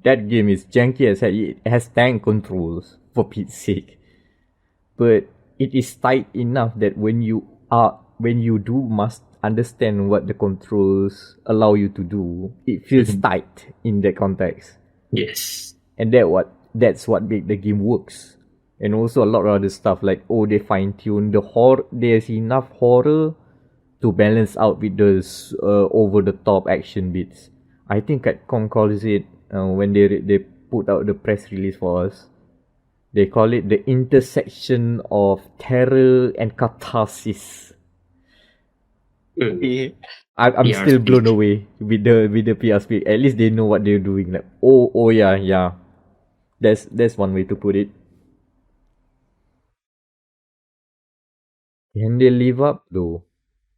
that game is janky as it has tank controls for Pete's sake. But it is tight enough that when you must understand what the controls allow you to do, it feels tight in that context. Yes. And that's what make the game works. And also a lot of other stuff like they fine tune the horror. There's enough horror to balance out with those over the top action bits. I think Capcom calls it when they put out the press release for us. They call it the intersection of terror and catharsis. I'm still blown away with the PR speak. At least they know what they're doing. Like yeah. That's one way to put it. Can they live up though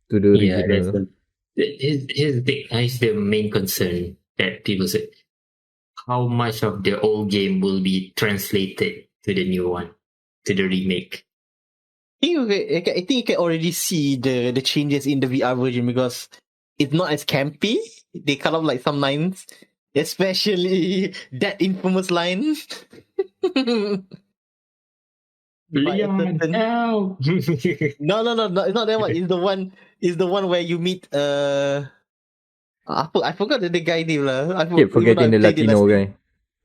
to the original? Here's the main concern that people say. How much of the old game will be translated to the new one, to the remake? I think you can already see the changes in the VR version because it's not as campy. They cut off like some lines, especially that infamous line. By a Leon, certain- help! No, it's not that one. It's the one where you meet I forgot the guy name lah. Keep forgetting the Latino guy.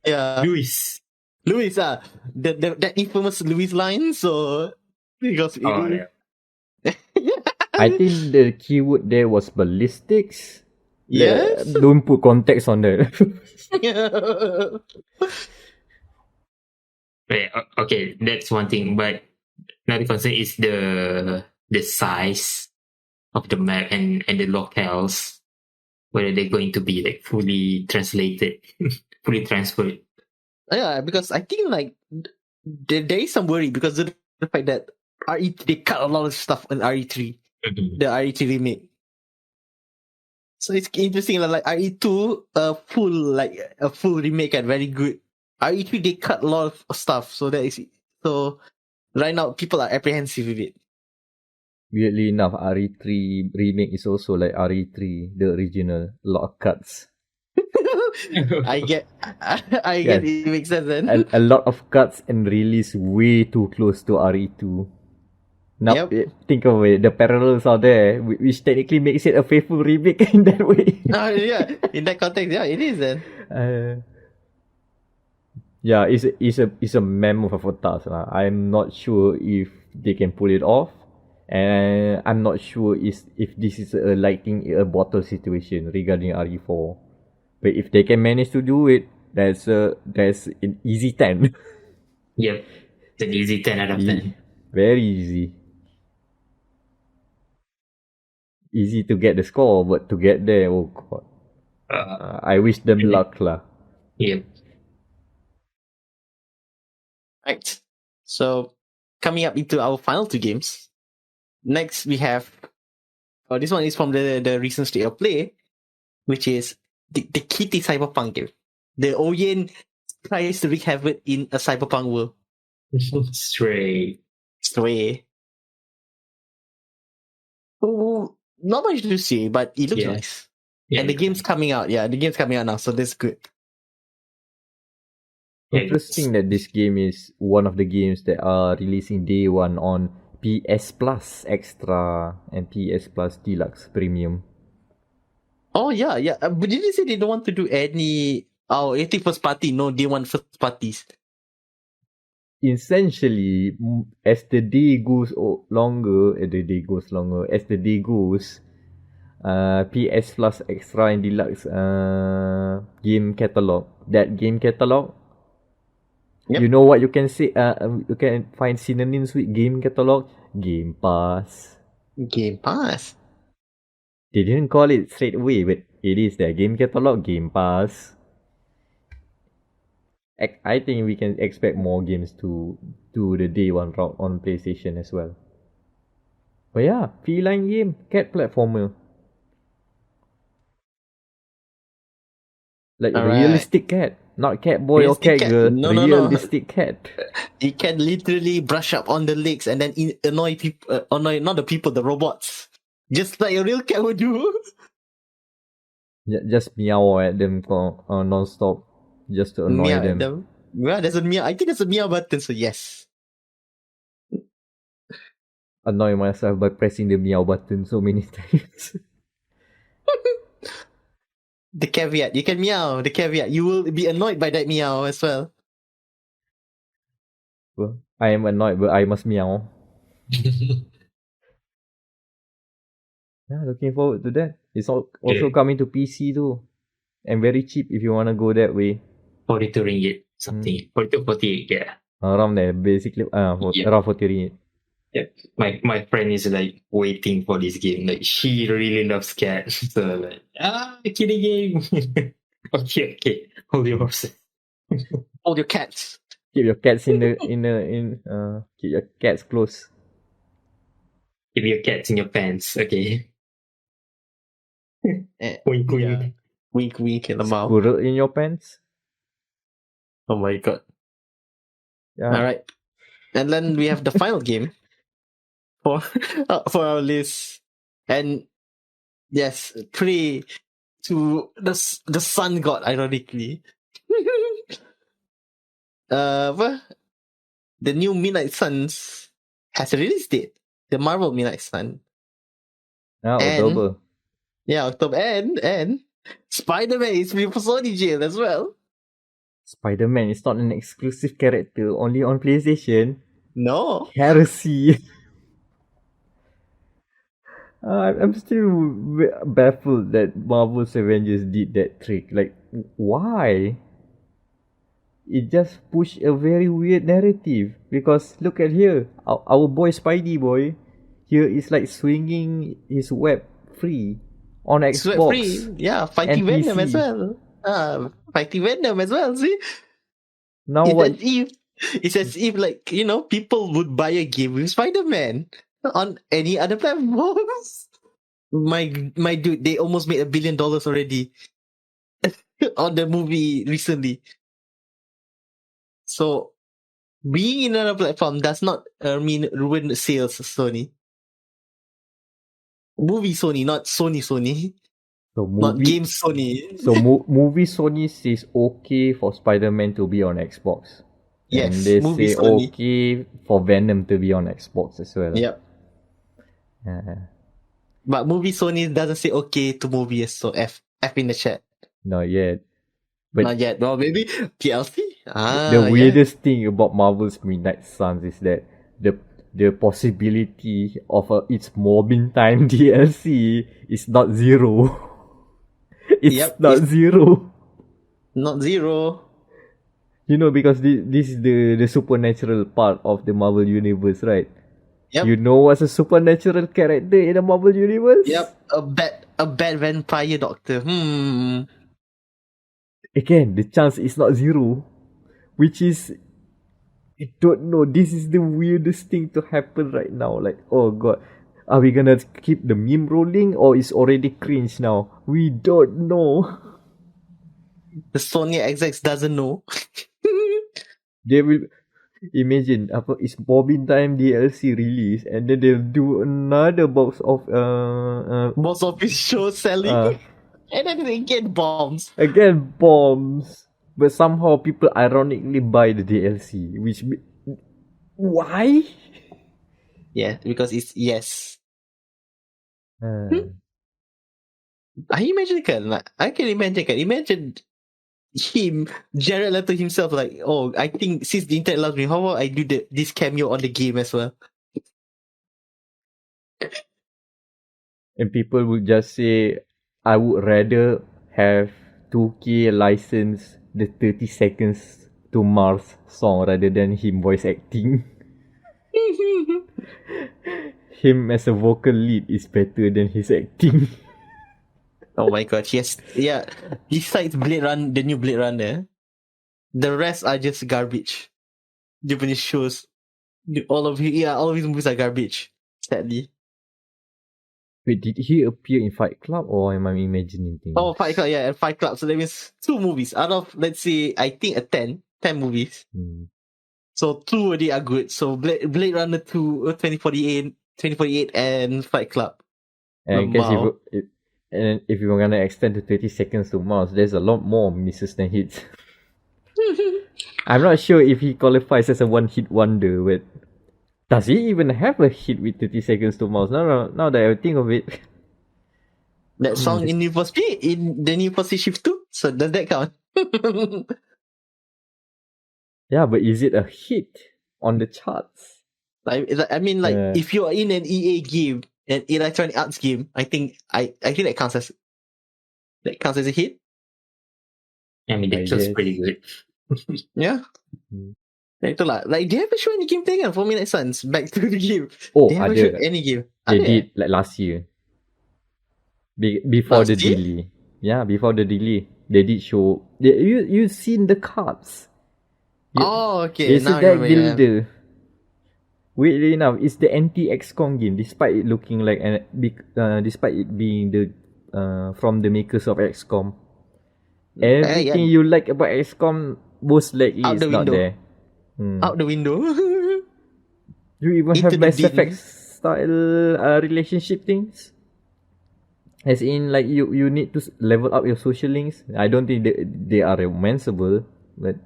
Yeah, Luis. Luis. That infamous Luis line. So because Oh, yeah. I think the keyword there was ballistics. Yes. Don't put context on that. Right, okay, that's one thing. But another concern is the size of the map and the locales. Whether they're going to be like fully translated, fully transferred. Yeah, because I think like there is some worry because of the fact that they cut a lot of stuff on RE3, the RE3 remake. So it's interesting like RE2 a full remake and very good. RE3 they cut a lot of stuff, so that is so right now people are apprehensive with it. Weirdly enough, RE3 remake is also like RE3, the original. A lot of cuts. I get Yes. it makes sense then. A lot of cuts and release way too close to RE2. Now, think of it, the parallels are there, which technically makes it a faithful remake in that way. Yeah, in that context, yeah, it is then. Yeah, it's a mammoth of a task. I'm not sure if they can pull it off. And I'm not sure if this is a lightning in a bottle situation regarding RE4. But if they can manage to do it, that's an easy 10. Yep, it's an easy 10 out of 10. Very easy. Easy to get the score, but to get there, oh god. I wish them luck lah. Yep. Right. So coming up into our final two games. Next we have this one is from the recent state of play, which is the Kitty Cyberpunk game. The Oyen tries to wreak havoc in a cyberpunk world. Stray. Oh, not much to say, but it looks Yeah. nice. Yeah, And the game's coming out. Yeah, the game's coming out now, so that's good. Interesting that this game is one of the games that are releasing day one on PS Plus Extra and PS Plus Deluxe Premium. Oh yeah. But did they say they don't want to do any first party? No, they want first parties. Essentially, as the day goes longer, PS Plus Extra and Deluxe game catalog. That game catalog, you know what you can say? You can find synonyms with game catalog. Game Pass. Game Pass. They didn't call it straight away, but it is there. Game catalog, Game Pass. I think we can expect more games to do the day one route on PlayStation as well. But yeah, feline game, cat platformer. Like realistic cat. Not cat boy or cat girl. Realistic cat. You can literally brush up on the legs and then annoy people. Annoy not the people, the robots. Just like a real cat would do. Just meow at them non-stop. Just to annoy them. Yeah, there's a meow. I think there's a meow button, so yes. Annoy myself by pressing the meow button so many times. The caveat. You can meow. The caveat. You will be annoyed by that meow as well. Well, I am annoyed, but I must meow. Yeah, looking forward to that. It's also coming to PC too. And very cheap if you want to go that way. 42 ringgit, something. 42, 48, yeah. Around there, basically, around 40 ringgit. Yeah, my friend is like waiting for this game. Like she really loves cats. So like, kitty game. Okay. Hold your horses. Hold your cats. Keep your cats keep your cats close. Keep your cats in your pants. Okay. Wink, wink. Yeah. Wink, wink in the mouth. Squirrel in your pants. Oh my god. Yeah. All right. And then we have the final game, for for our list. And yes, pray to the sun god, ironically. Apa? The new Midnight Suns has a release date. The Marvel Midnight Sun. And October. yeah, October, and Spider-Man is being for Sony jail as well. Spider-Man is not an exclusive character, only on PlayStation. No. Heresy. I'm still baffled that Marvel's Avengers did that trick. Like, why? It just pushed a very weird narrative. Because look at here, our boy Spidey boy, here is like swinging his web free on Xbox. Sweat free. Yeah, fighting and Venom PC. as well. Fighting Venom as well, see? Now It's what? it's as if like, people would buy a game with Spider-Man on any other platforms. My dude, they almost made $1 billion already on the movie recently. So being in another platform does not mean ruin sales, Sony. Movie Sony, not Sony. So Not movie, game Sony. so movie Sony says okay for Spider-Man to be on Xbox. Yes, and they movie say Sony. okay for Venom to be on Xbox as well. Yep. But movie Sony doesn't say okay to movies, so F in the chat. Not yet. But Not yet. Well, maybe DLC? the weirdest thing about Marvel's Midnight Suns is that the possibility of its Mobbing Time DLC is not zero. It's not zero. Not zero. Because this is the supernatural part of the Marvel Universe, right? Yep. You know what's a supernatural character in the Marvel Universe? Yep. A bad vampire doctor. Again, the chance is not zero. Which is, I don't know, this is the weirdest thing to happen right now. Like, oh god, are we gonna keep the meme rolling or is already cringe now? We don't know. The Sony execs doesn't know. They will imagine is Bobbin Time DLC release and then they'll do another box of Box office show selling. And then they get bombs. Again, bombs. But somehow people ironically buy the DLC. Why? Yeah, because it's yes. Hmm. I can imagine. Imagine him, Jared Leto himself, like, oh, I think since the internet loves me, how about I do this cameo on the game as well? And people would just say, I would rather have 2K license the 30 seconds to Mars song rather than him voice acting. Him as a vocal lead is better than his acting. Oh my god, yes. Yeah. Besides the new Blade Runner, the rest are just garbage. Japanese shows. All of his movies are garbage. Sadly. Wait, did he appear in Fight Club or am I imagining things? Oh, Fight Club, yeah, and Fight Club. So that means 2 movies out of, let's say, I think 10 movies. So 2 already are good. So Blade Runner 2, 2048, and Fight Club. And I guess if you're gonna extend to 30 seconds to Mars, there's a lot more misses than hits. I'm not sure if he qualifies as a one-hit wonder, but does he even have a hit with 30 seconds to Mars? Now that I think of it. That song in Need for Speed, in the Need for Speed Shift 2, so does that count? Yeah, but is it a hit on the charts? If you're in an EA game, an Electronic Arts game, I think that counts as a hit. I mean, that was pretty good. Yeah. Itulah. Like, they haven't shown any gameplay kan for Midnight Suns. Back to the game. Oh, they haven't shown any game. They did like last year. Before the delay. Yeah, before the delay. They did show. You seen the cards. Okay. It's a deck builder. Weirdly enough, it's the anti-XCOM game, despite it looking like despite it being from the makers of XCOM. Everything you like about XCOM most likely is not there. Out the window. You even have Mass Effect style relationship things. As in, like you need to level up your social links. I don't think they are romanceable, but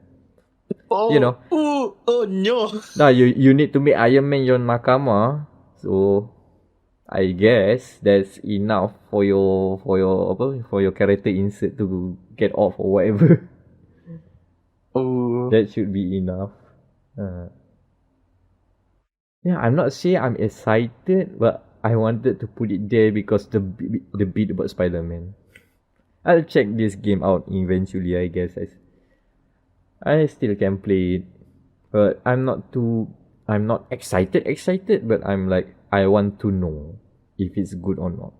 you know, oh no. now you need to make Iron Man your nakama. So I guess that's enough for your character insert to get off or whatever. Oh, That should be enough. Yeah, I'm not saying I'm excited, but I wanted to put it there because the bit about Spider-Man. I'll check this game out eventually, I guess. I still can play it, but I'm not excited, but I'm like, I want to know if it's good or not.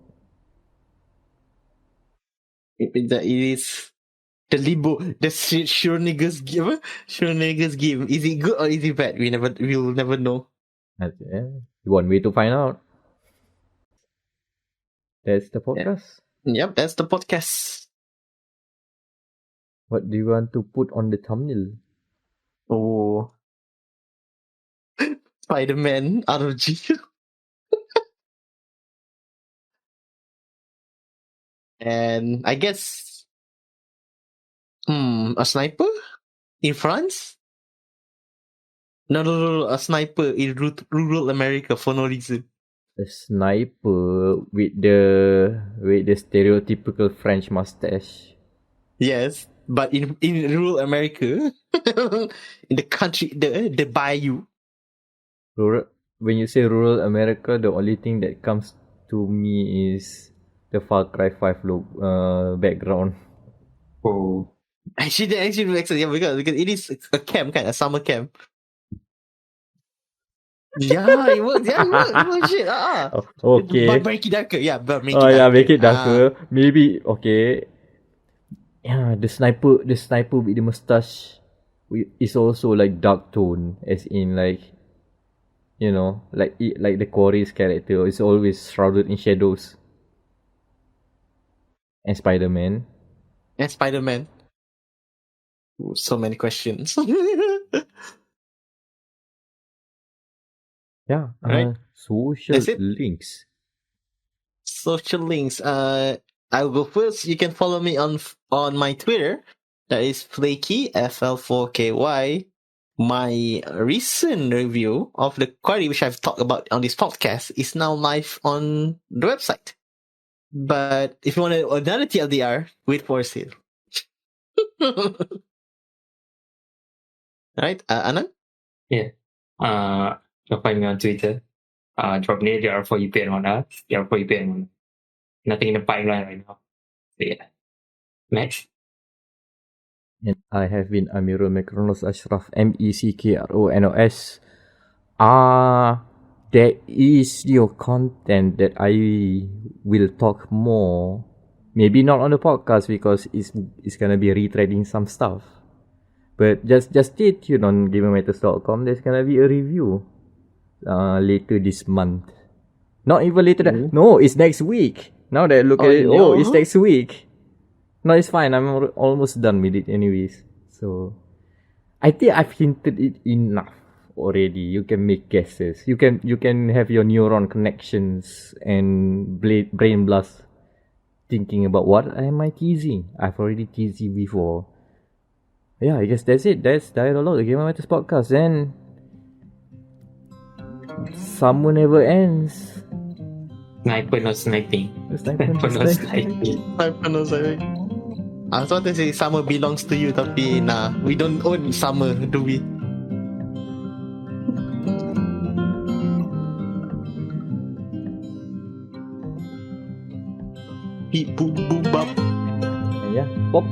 it is the limbo, the Schrodinger's game. Schrodinger's game. Is it good or is it bad? We'll never know. That's one way to find out. That's the podcast. Yep, that's the podcast. What do you want to put on the thumbnail? Oh, Spider-Man RG. And I guess, a sniper in France? No, a sniper in rural America for no reason. A sniper with the stereotypical French mustache. Yes, but in rural America, in the country, the bayou. When you say rural America, the only thing that comes to me is the Far Cry 5 background. Oh, Actually, that actually makes sense. Yeah, because it is a camp, kind of summer camp. Yeah, it works. Yeah, it works. Shit. Okay. But make it darker. Yeah, but make it Oh darker. yeah, make it darker. Maybe okay. Yeah, the sniper with the mustache is also like dark tone, as in like, you know, like the Quarry's character is always shrouded in shadows. And Spider-Man. And Spider-Man. Ooh, so many questions. Yeah. Right. Social That's it. links. Social links. I'll go first. You can follow me on my Twitter. That is Flaky FL4KY. My recent review of the Quarry, which I've talked about on this podcast, is now live on the website. But if you want another TLDR, wait for a sale. Right, Anan? yeah. You'll find me on Twitter. Drop me there for you pay on us. There for you pay on. Nothing in the pipeline right now. So yeah. Meck. And I have been Amirul Mekronos Ashraf, Meckronos. There is your content that I will talk more. Maybe not on the podcast because it's gonna be retreading some stuff. But just stay tuned on GamerMatters.com. There's gonna be a review later this month. Not even later. No, it's next week. Now that I look at it, no. it's next week. No, it's fine. I'm almost done with it anyways. So, I think I've hinted it enough already. You can make guesses. You can have your neuron connections and brain blast thinking about what am I teasing. I've already teased you before. Yeah, I guess that's it. That's Dia.log, the Game Matters podcast. And summer never ends. Sniper no sniping. Sniper no sniping. Sniper no sniping. I was about to say summer belongs to you, tapi nah, we don't own summer, do we? Beep boop boop bop. Yeah, pop.